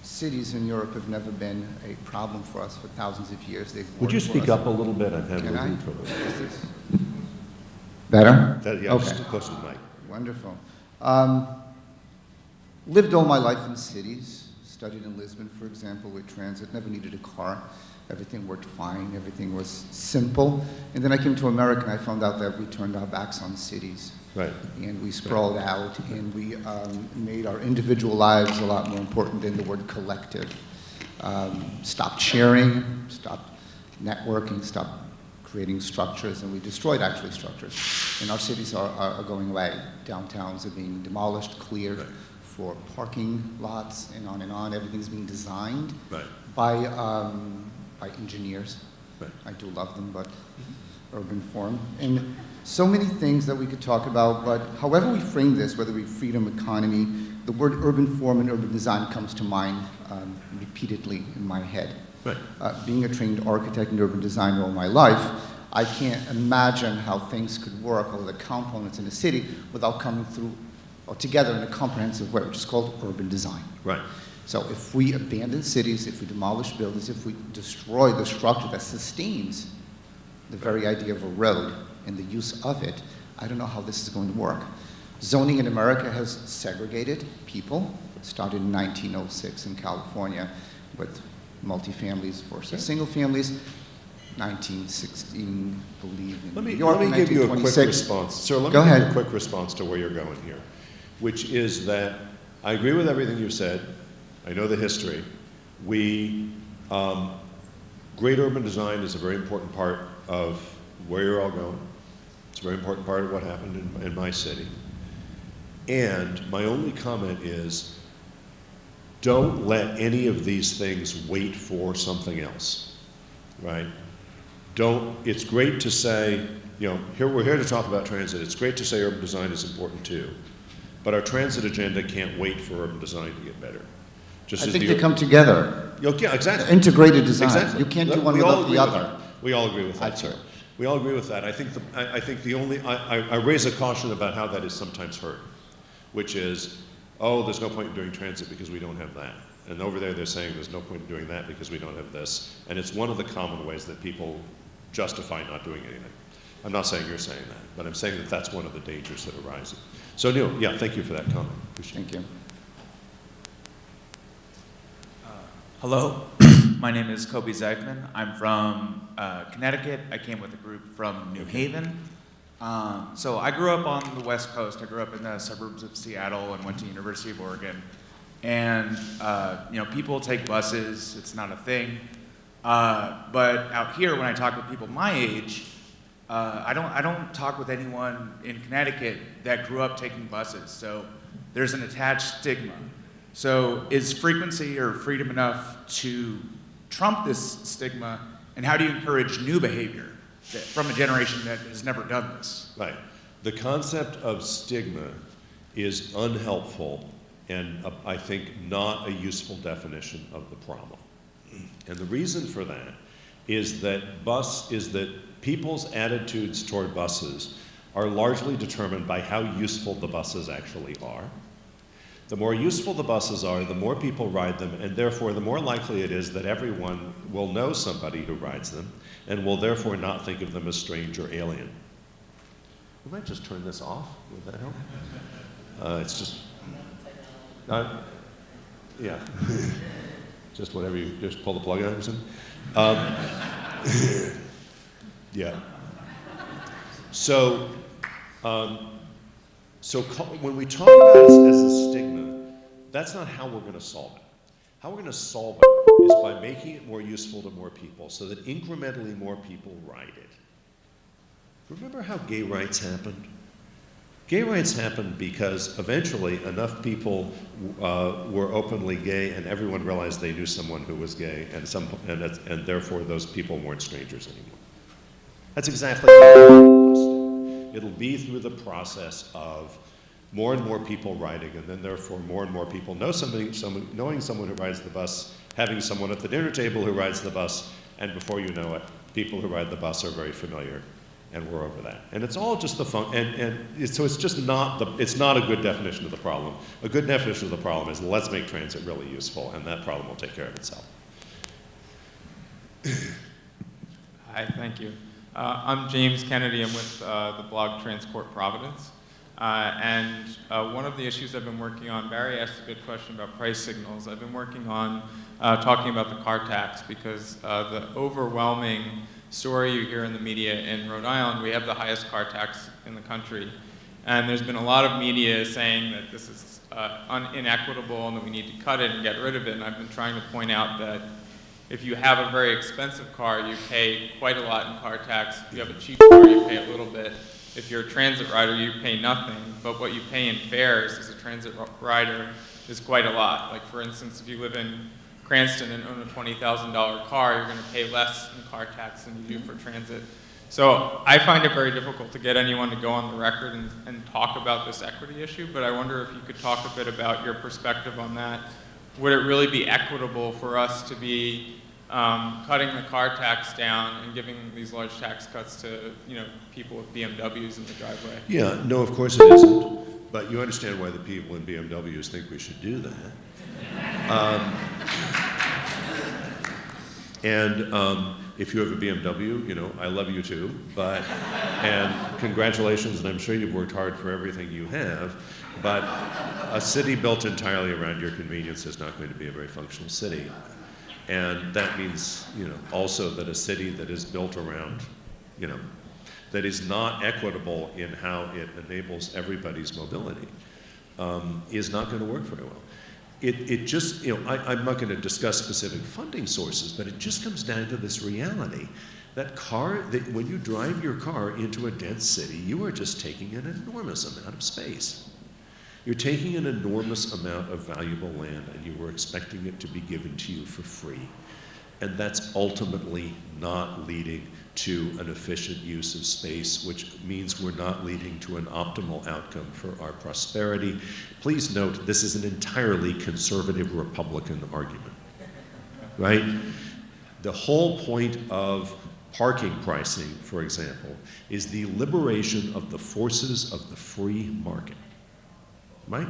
cities in Europe have never been a problem for us for thousands of years. Would you speak up a little bit? I'm having Can a I? little trouble. Is this better? Yeah, Okay. just close to the mic. Wonderful. Lived all my life in cities. Studied in Lisbon, for example, with transit. Never needed a car. Everything worked fine. Everything was simple. And then I came to America and I found out that we turned our backs on cities. Right. And we sprawled out and we made our individual lives a lot more important than the word collective. Stopped sharing, stopped networking, stopped creating structures, and we destroyed actually structures. And our cities are going away. Downtowns are being demolished, cleared. Right. For parking lots and on and on. Everything's being designed Right. by engineers. Right. I do love them, but urban form. And so many things that we could talk about, but however we frame this, whether we freedom economy, the word urban form and urban design comes to mind repeatedly in my head. Right. Being a trained architect and urban designer all my life, I can't imagine how things could work, all the components in a city, without coming through or together in a comprehensive way, which is called urban design. Right. So if we abandon cities, if we demolish buildings, if we destroy the structure that sustains the very idea of a road and the use of it, I don't know how this is going to work. Zoning in America has segregated people. It started in 1906 in California with multifamilies versus single families. 1916, I believe, in Let me New York, give you a quick 1926. response. Sir, let Go me give ahead. you a quick response to where you're going here, which is that I agree with everything you said. I know the history. Great urban design is a very important part of where you're all going. It's a very important part of what happened in my city. And my only comment is, don't let any of these things wait for something else, right? It's great to say, you know, we're here to talk about transit. It's great to say urban design is important too, but our transit agenda can't wait for urban design to get better. Just I as think the- they come together. Yeah, exactly. Integrated design. Exactly. You can't do Look, one we all without agree the with other. that. We all agree with that, I'd sir. say. We all agree with that. I think the only, I raise a caution about how that is sometimes heard, which is, oh, there's no point in doing transit because we don't have that. And over there they're saying there's no point in doing that because we don't have this. And it's one of the common ways that people justify not doing anything. I'm not saying you're saying that, but I'm saying that that's one of the dangers that arise. So Neil, yeah, thank you for that comment. Appreciate it. Thank you. Hello, my name is Kobe Zeifman. I'm from Connecticut. I came with a group from New Haven. So I grew up on the West Coast. I grew up in the suburbs of Seattle and went to University of Oregon. And you know, people take buses. It's not a thing. But out here, when I talk with people my age, I don't talk with anyone in Connecticut that grew up taking buses. So there's an attached stigma. So is frequency or freedom enough to trump this stigma, and how do you encourage new behavior from a generation that has never done this? Right. The concept of stigma is unhelpful and I think not a useful definition of the problem. And the reason for that is that people's attitudes toward buses are largely determined by how useful the buses actually are. The more useful the buses are, the more people ride them, and therefore the more likely it is that everyone will know somebody who rides them and will therefore not think of them as strange or alien. We might just turn this off. Would that help? It's just... Yeah. Just whatever you, just pull the plug out or something. Yeah. So, when we talk about it as a stigma, that's not how we're going to solve it. How we're going to solve it is by making it more useful to more people so that incrementally more people ride it. Remember how gay rights happened? Gay rights happened because eventually enough people were openly gay and everyone realized they knew someone who was gay and therefore those people weren't strangers anymore. That's exactly how it'll be through the process of more and more people riding, and then therefore more and more people knowing someone who rides the bus, having someone at the dinner table who rides the bus, and before you know it, people who ride the bus are very familiar, and we're over that. And it's all just the fun, so it's just not it's not a good definition of the problem. A good definition of the problem is let's make transit really useful, and that problem will take care of itself. Hi, thank you. I'm James Kennedy. I'm with the blog Transport Providence. And one of the issues I've been working on, Barry asked a good question about price signals. I've been working on talking about the car tax because the overwhelming story you hear in the media in Rhode Island, we have the highest car tax in the country. And there's been a lot of media saying that this is inequitable and that we need to cut it and get rid of it. And I've been trying to point out that if you have a very expensive car, you pay quite a lot in car tax. If you have a cheap car, you pay a little bit. If you're a transit rider, you pay nothing. But what you pay in fares as a transit rider is quite a lot. Like for instance, if you live in Cranston and own a $20,000 car, you're going to pay less in car tax than you do for transit. So I find it very difficult to get anyone to go on the record and talk about this equity issue, but I wonder if you could talk a bit about your perspective on that. Would it really be equitable for us to be cutting the car tax down and giving these large tax cuts to people with BMWs in the driveway? Yeah, no, of course it isn't. But you understand why the people in BMWs think we should do that. If you have a BMW, I love you too. And congratulations, and I'm sure you've worked hard for everything you have. But a city built entirely around your convenience is not going to be a very functional city. And that means, also that a city that is built around, that is not equitable in how it enables everybody's mobility, is not going to work very well. It just, I'm not going to discuss specific funding sources, but it just comes down to this reality that when you drive your car into a dense city, you are just taking an enormous amount of space. You're taking an enormous amount of valuable land and you were expecting it to be given to you for free. And that's ultimately not leading to an efficient use of space, which means we're not leading to an optimal outcome for our prosperity. Please note, this is an entirely conservative Republican argument, right? The whole point of parking pricing, for example, is the liberation of the forces of the free market. Right?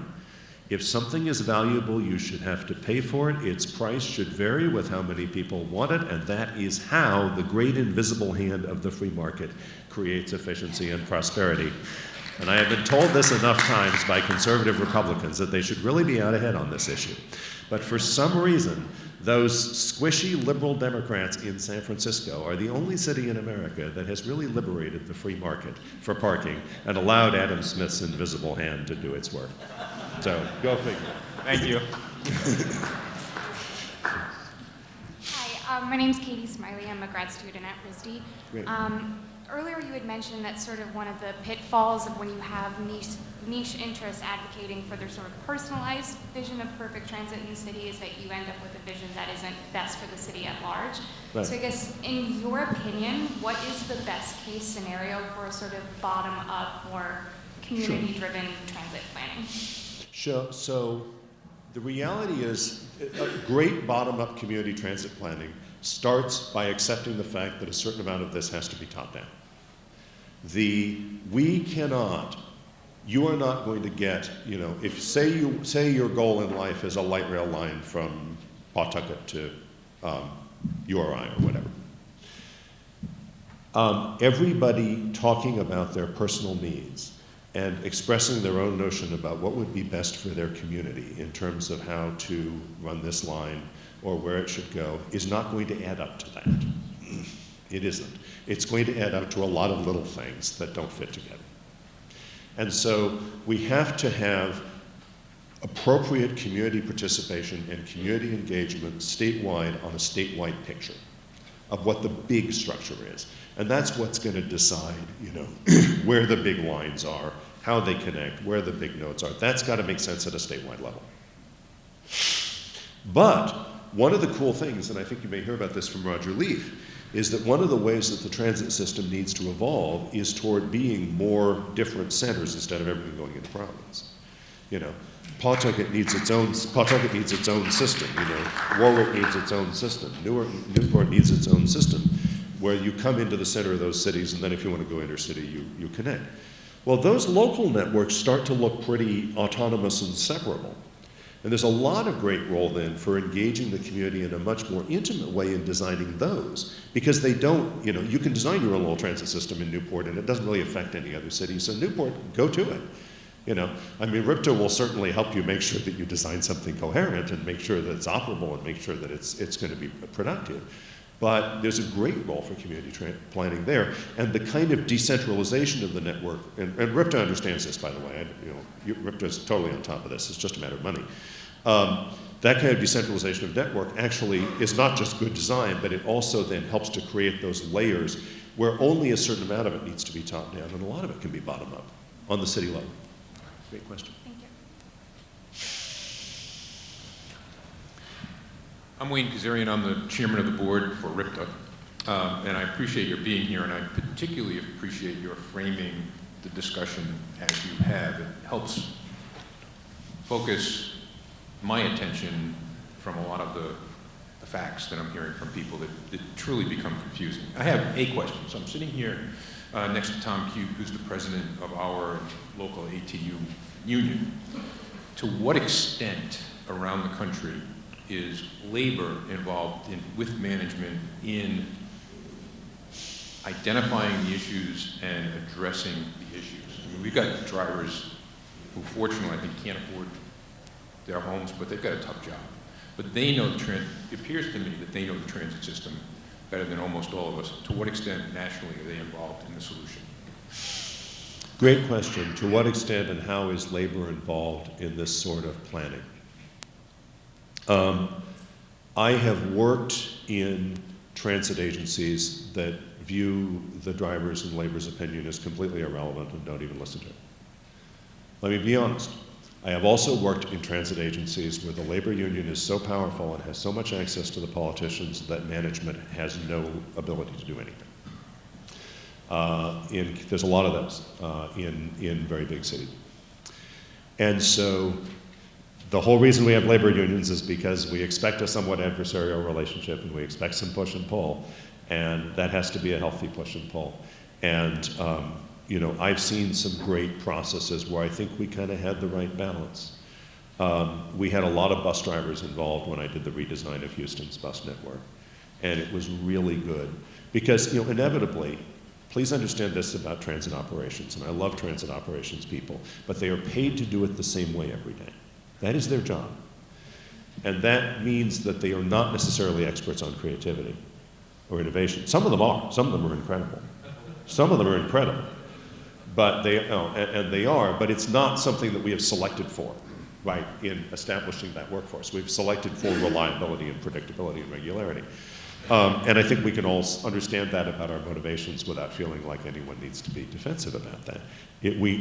If something is valuable, you should have to pay for it. Its price should vary with how many people want it, and that is how the great invisible hand of the free market creates efficiency and prosperity. And I have been told this enough times by conservative Republicans that they should really be out ahead on this issue. But for some reason, those squishy liberal Democrats in San Francisco are the only city in America that has really liberated the free market for parking and allowed Adam Smith's invisible hand to do its work. So, go figure. Thank you. Hi, my name's Katie Smiley. I'm a grad student at RISD. Great. Earlier you had mentioned that sort of one of the pitfalls of when you have niche interests advocating for their sort of personalized vision of perfect transit in the city is that you end up with a vision that isn't best for the city at large. Right. So I guess, in your opinion, what is the best case scenario for a sort of bottom-up, more community-driven transit planning? Sure. So the reality is a great bottom-up community transit planning starts by accepting the fact that a certain amount of this has to be top-down. You are not going to get, if say your goal in life is a light rail line from Pawtucket to URI or whatever. Everybody talking about their personal needs and expressing their own notion about what would be best for their community in terms of how to run this line or where it should go is not going to add up to that. It isn't. It's going to add up to a lot of little things that don't fit together. And so we have to have appropriate community participation and community engagement statewide on a statewide picture of what the big structure is. And that's what's going to decide, you know, where the big lines are, how they connect, where the big nodes are. That's got to make sense at a statewide level. But one of the cool things, and I think you may hear about this from Roger Leaf, is that one of the ways that the transit system needs to evolve is toward being more different centers instead of everything going into Providence. You know, Pawtucket needs its own system. You know, Warwick needs its own system. Newport needs its own system, where you come into the center of those cities, and then if you want to go intercity, you connect. Well, those local networks start to look pretty autonomous and separable. And there's a lot of great role then for engaging the community in a much more intimate way in designing those, because they don't, you know, you can design your own little transit system in Newport and it doesn't really affect any other city. So Newport, go to it. You know, I mean, RIPTA will certainly help you make sure that you design something coherent and make sure that it's operable and make sure that it's going to be productive. But there's a great role for community planning there, and the kind of decentralization of the network, and RIPTA understands this, by the way. RIPTA is totally on top of this. It's just a matter of money. That kind of decentralization of network actually is not just good design, but it also then helps to create those layers where only a certain amount of it needs to be top down, and a lot of it can be bottom up on the city level. Great question. Thank you. I'm Wayne Kazarian. I'm the chairman of the board for RIPTA, and I appreciate your being here, and I particularly appreciate your framing the discussion as you have. It helps focus my attention from a lot of the facts that I'm hearing from people that truly become confusing. I have a question. So I'm sitting here next to Tom Cube, who's the president of our local ATU union. To what extent around the country is labor involved with management in identifying the issues and addressing the issues? I mean, we've got drivers who fortunately I think can't afford their homes, but they've got a tough job. But they know it appears to me that they know the transit system better than almost all of us. To what extent nationally are they involved in the solution? Great question. To what extent and how is labor involved in this sort of planning? I have worked in transit agencies that view the drivers and labor's opinion as completely irrelevant and don't even listen to it. Let me be honest. I have also worked in transit agencies where the labor union is so powerful and has so much access to the politicians that management has no ability to do anything. There's a lot of those in very big cities. And so the whole reason we have labor unions is because we expect a somewhat adversarial relationship and we expect some push and pull, and that has to be a healthy push and pull. And you know, I've seen some great processes where I think we kind of had the right balance. We had a lot of bus drivers involved when I did the redesign of Houston's bus network, and it was really good because, you know, inevitably, please understand this about transit operations, and I love transit operations people, but they are paid to do it the same way every day. That is their job. And that means that they are not necessarily experts on creativity or innovation. Some of them are. Some of them are incredible. Some of them are incredible. But they are, but it's not something that we have selected for, right, in establishing that workforce. We've selected for reliability and predictability and regularity. And I think we can all understand that about our motivations without feeling like anyone needs to be defensive about that. We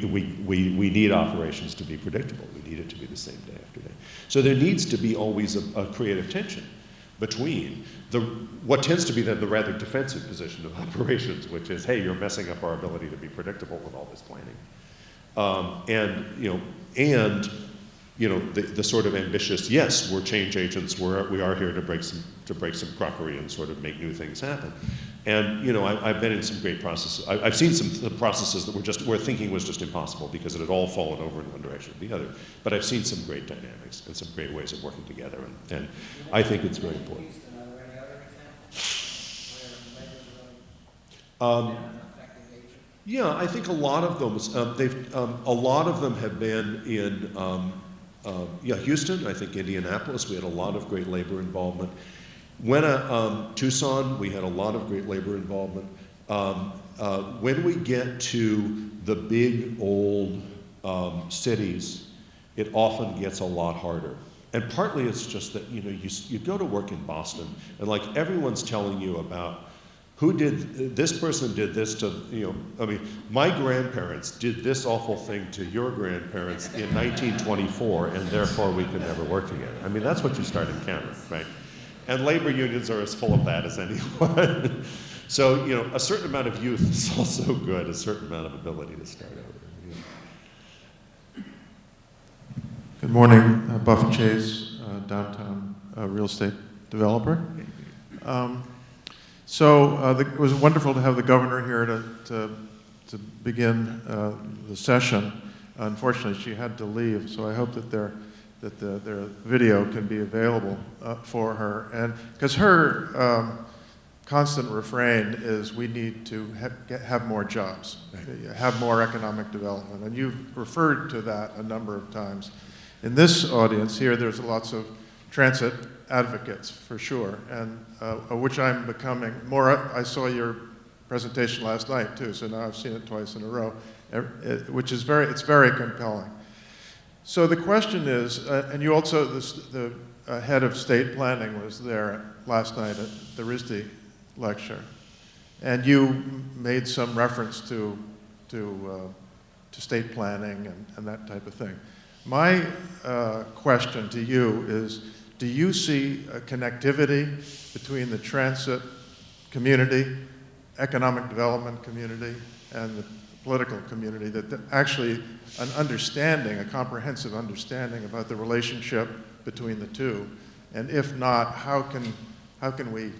need operations to be predictable. We need it to be the same day after day. So there needs to be always a creative tension between what tends to be then the rather defensive position of operations, which is, hey, you're messing up our ability to be predictable with all this planning. The sort of ambitious, yes, we're change agents, we are here to break some crockery and sort of make new things happen. And, you know, I've been in some great processes. I've seen some processes that where thinking was just impossible because it had all fallen over in one direction or the other. But I've seen some great dynamics and some great ways of working together, and I think it's very important. Yeah, I think a lot of them, a lot of them have been in, Houston, I think Indianapolis, we had a lot of great labor involvement. Tucson, we had a lot of great labor involvement. When we get to the big old cities, it often gets a lot harder. And partly it's just that, you go to work in Boston, and like everyone's telling you about this person did this to, my grandparents did this awful thing to your grandparents in 1924, and therefore we could never work together. I mean, that's what you start encountering, right? And labor unions are as full of that as anyone. So, a certain amount of youth is also good, a certain amount of ability to start over. Good morning, Buff Chase, downtown real estate developer. It was wonderful to have the governor here to begin the session. Unfortunately, she had to leave, so I hope that their video can be available for her. And because her constant refrain is we need to have more jobs, have more economic development. And you've referred to that a number of times. In this audience here, there's lots of transit advocates, for sure, and which I'm becoming more. I saw your presentation last night, too, so now I've seen it twice in a row, which is it's very compelling. So the question is, and you also, the head of state planning was there last night at the RISD lecture, and you made some reference to state planning and that type of thing. My question to you is, do you see a connectivity between the transit community, economic development community, and the political community, that actually an understanding, a comprehensive understanding about the relationship between the two? And if not, how can we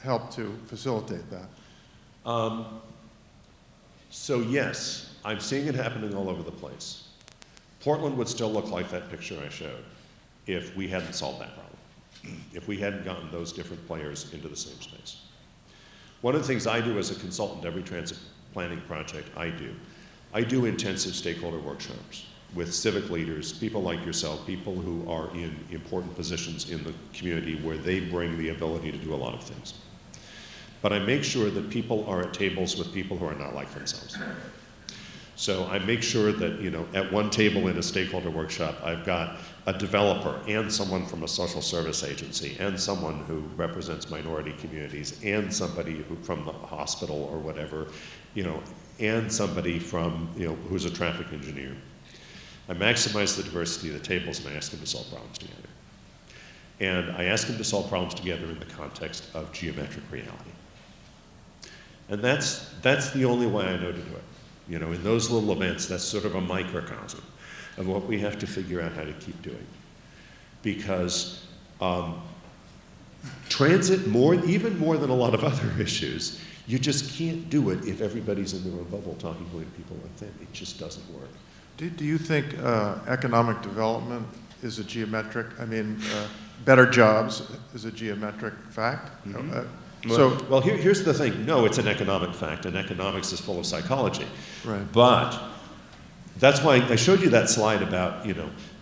help to facilitate that? So yes, I'm seeing it happening all over the place. Portland would still look like that picture I showed if we hadn't solved that problem, if we hadn't gotten those different players into the same space. One of the things I do as a consultant, every transit planning project I do intensive stakeholder workshops with civic leaders, people like yourself, people who are in important positions in the community where they bring the ability to do a lot of things. But I make sure that people are at tables with people who are not like themselves. So I make sure that, at one table in a stakeholder workshop, I've got a developer and someone from a social service agency and someone who represents minority communities and somebody from the hospital or whatever, and somebody from, who's a traffic engineer. I maximize the diversity of the tables and I ask them to solve problems together. And I ask them to solve problems together in the context of geometric reality. And that's the only way I know to do it. In those little events, that's sort of a microcosm of what we have to figure out how to keep doing. Because transit, even more than a lot of other issues, you just can't do it if everybody's in their own bubble talking to people like them. It just doesn't work. Do you think economic development is a geometric, better jobs is a geometric fact? Mm-hmm. Well, here's the thing. No, it's an economic fact, and economics is full of psychology. Right. But that's why I showed you that slide about,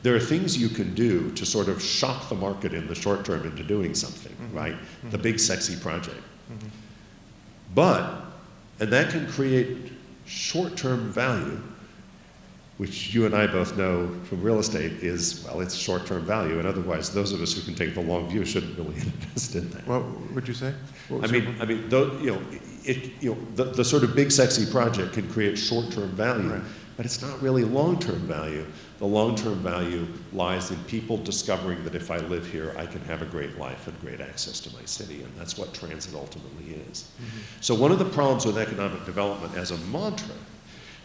there are things you can do to sort of shock the market in the short term into doing something, mm-hmm. right? Mm-hmm. The big, sexy project. Mm-hmm. And that can create short-term value, which you and I both know from real estate is, it's short-term value, and otherwise those of us who can take the long view shouldn't really invest in that. What would you say? The sort of big sexy project can create short-term value, right. But it's not really long-term value. The long-term value lies in people discovering that if I live here, I can have a great life and great access to my city, and that's what transit ultimately is. Mm-hmm. So one of the problems with economic development as a mantra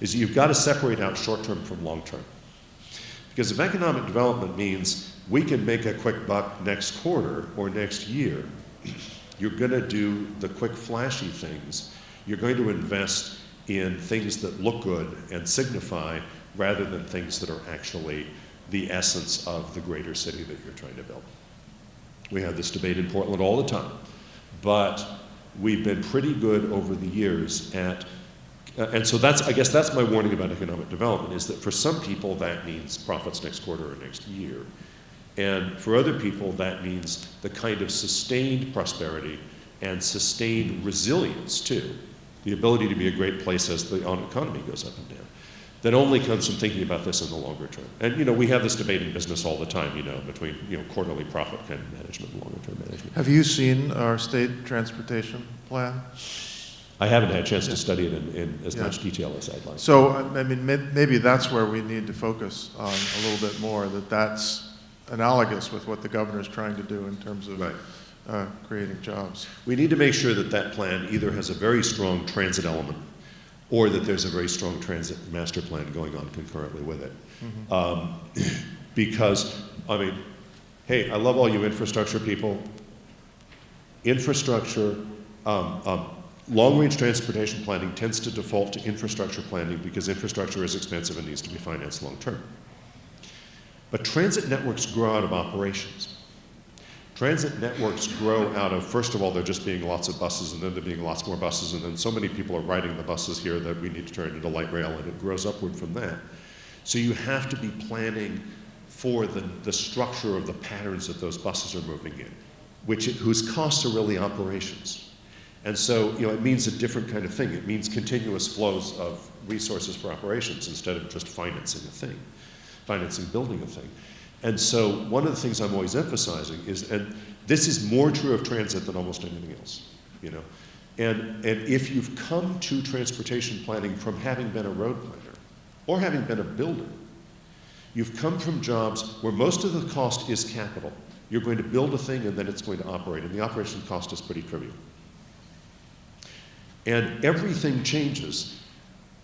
is you've got to separate out short-term from long-term. Because if economic development means we can make a quick buck next quarter or next year, you're going to do the quick flashy things. You're going to invest in things that look good and signify rather than things that are actually the essence of the greater city that you're trying to build. We have this debate in Portland all the time, but we've been pretty good over the years at And so that's, I guess that's my warning about economic development, is that for some people that means profits next quarter or next year. And for other people that means the kind of sustained prosperity and sustained resilience too, the ability to be a great place as the economy goes up and down, that only comes from thinking about this in the longer term. And we have this debate in business all the time, between quarterly profit kind of management and longer term management. Have you seen our state transportation plan? I haven't had a chance to study it in as much detail as I'd like. So, I mean, maybe that's where we need to focus on a little bit more, that's analogous with what the governor's trying to do in terms of creating jobs. We need to make sure that that plan either has a very strong transit element or that there's a very strong transit master plan going on concurrently with it. Mm-hmm. Because, I mean, hey, I love all you infrastructure people. Infrastructure, long-range transportation planning tends to default to infrastructure planning because infrastructure is expensive and needs to be financed long-term. But transit networks grow out of operations. Transit networks grow out of, first of all, there just being lots of buses, and then there being lots more buses, and then so many people are riding the buses here that we need to turn into light rail, and it grows upward from that. So you have to be planning for the structure of the patterns that those buses are moving in, whose costs are really operations. And so, it means a different kind of thing. It means continuous flows of resources for operations instead of just financing building a thing. And so one of the things I'm always emphasizing is, and this is more true of transit than almost anything else, and if you've come to transportation planning from having been a road planner or having been a builder, you've come from jobs where most of the cost is capital. You're going to build a thing and then it's going to operate, and the operation cost is pretty trivial. And everything changes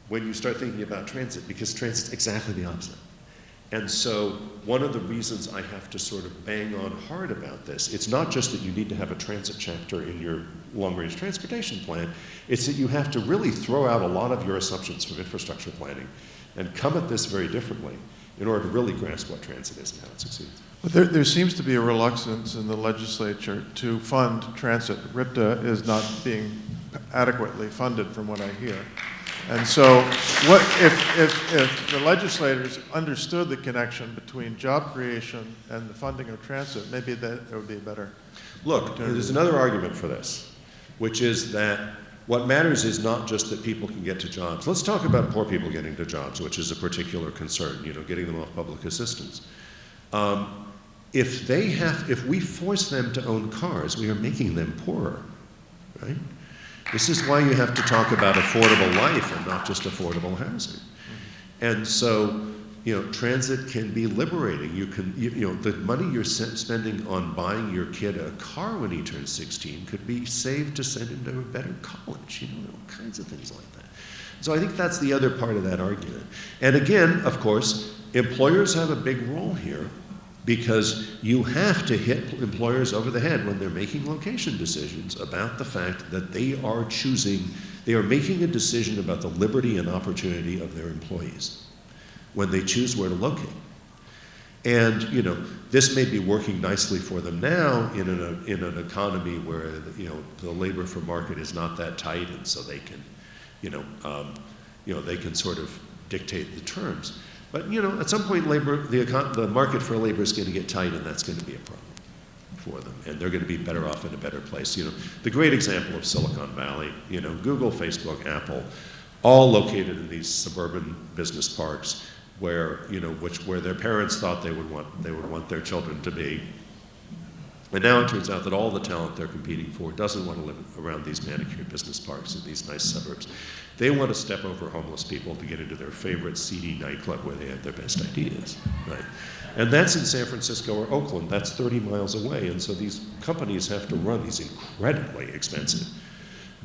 when you start thinking about transit, because transit's exactly the opposite. And so one of the reasons I have to sort of bang on hard about this, it's not just that you need to have a transit chapter in your long-range transportation plan, it's that you have to really throw out a lot of your assumptions from infrastructure planning and come at this very differently in order to really grasp what transit is and how it succeeds. But there seems to be a reluctance in the legislature to fund transit. RIPTA is not being adequately funded from what I hear. And so what if the legislators understood the connection between job creation and the funding of transit, maybe that would be a better opportunity. There's another argument for this, which is that what matters is not just that people can get to jobs. Let's talk about poor people getting to jobs, which is a particular concern, getting them off public assistance. If we force them to own cars, we are making them poorer, right? This is why you have to talk about affordable life and not just affordable housing. And so, transit can be liberating. The money you're spending on buying your kid a car when he turns 16 could be saved to send him to a better college, all kinds of things like that. So I think that's the other part of that argument. And again, of course, employers have a big role here, because you have to hit employers over the head when they're making location decisions about the fact that they are making a decision about the liberty and opportunity of their employees when they choose where to locate. And, this may be working nicely for them now in an economy where, the labor for market is not that tight, and so they can, they can sort of dictate the terms. But, at some point, the market for labor is going to get tight, and that's going to be a problem for them. And they're going to be better off in a better place. The great example of Silicon Valley, Google, Facebook, Apple, all located in these suburban business parks where, where their parents thought they would want their children to be. And now it turns out that all the talent they're competing for doesn't want to live around these manicured business parks in these nice suburbs. They want to step over homeless people to get into their favorite seedy nightclub where they have their best ideas, right? And that's in San Francisco or Oakland. That's 30 miles away. And so these companies have to run these incredibly expensive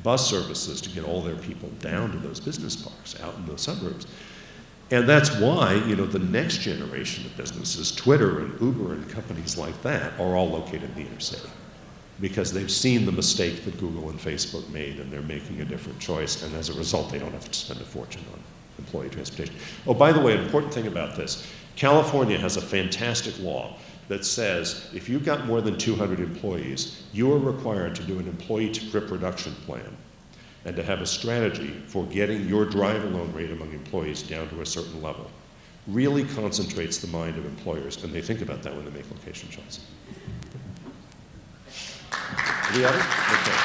bus services to get all their people down to those business parks out in the suburbs. And that's why, the next generation of businesses, Twitter and Uber and companies like that, are all located in the inner city, because they've seen the mistake that Google and Facebook made, and they're making a different choice, and as a result, they don't have to spend a fortune on employee transportation. Oh, by the way, an important thing about this, California has a fantastic law that says if you've got more than 200 employees, you are required to do an employee trip reduction plan and to have a strategy for getting your drive-alone rate among employees down to a certain level really concentrates the mind of employers, and they think about that when they make location choices. The others? Okay.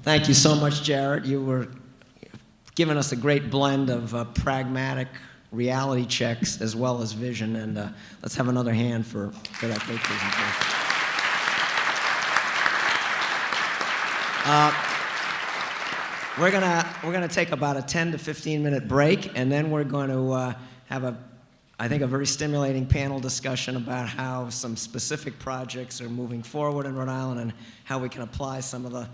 Thank you so much, Jarrett. You were giving us a great blend of pragmatic reality checks as well as vision, and let's have another hand for that great presentation. We're gonna take about a 10 to 15 minute break, and then we're going to have I think a very stimulating panel discussion about how some specific projects are moving forward in Rhode Island and how we can apply some of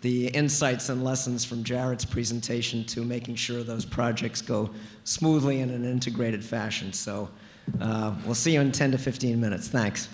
the insights and lessons from Jarrett's presentation to making sure those projects go smoothly in an integrated fashion. So we'll see you in 10 to 15 minutes. Thanks.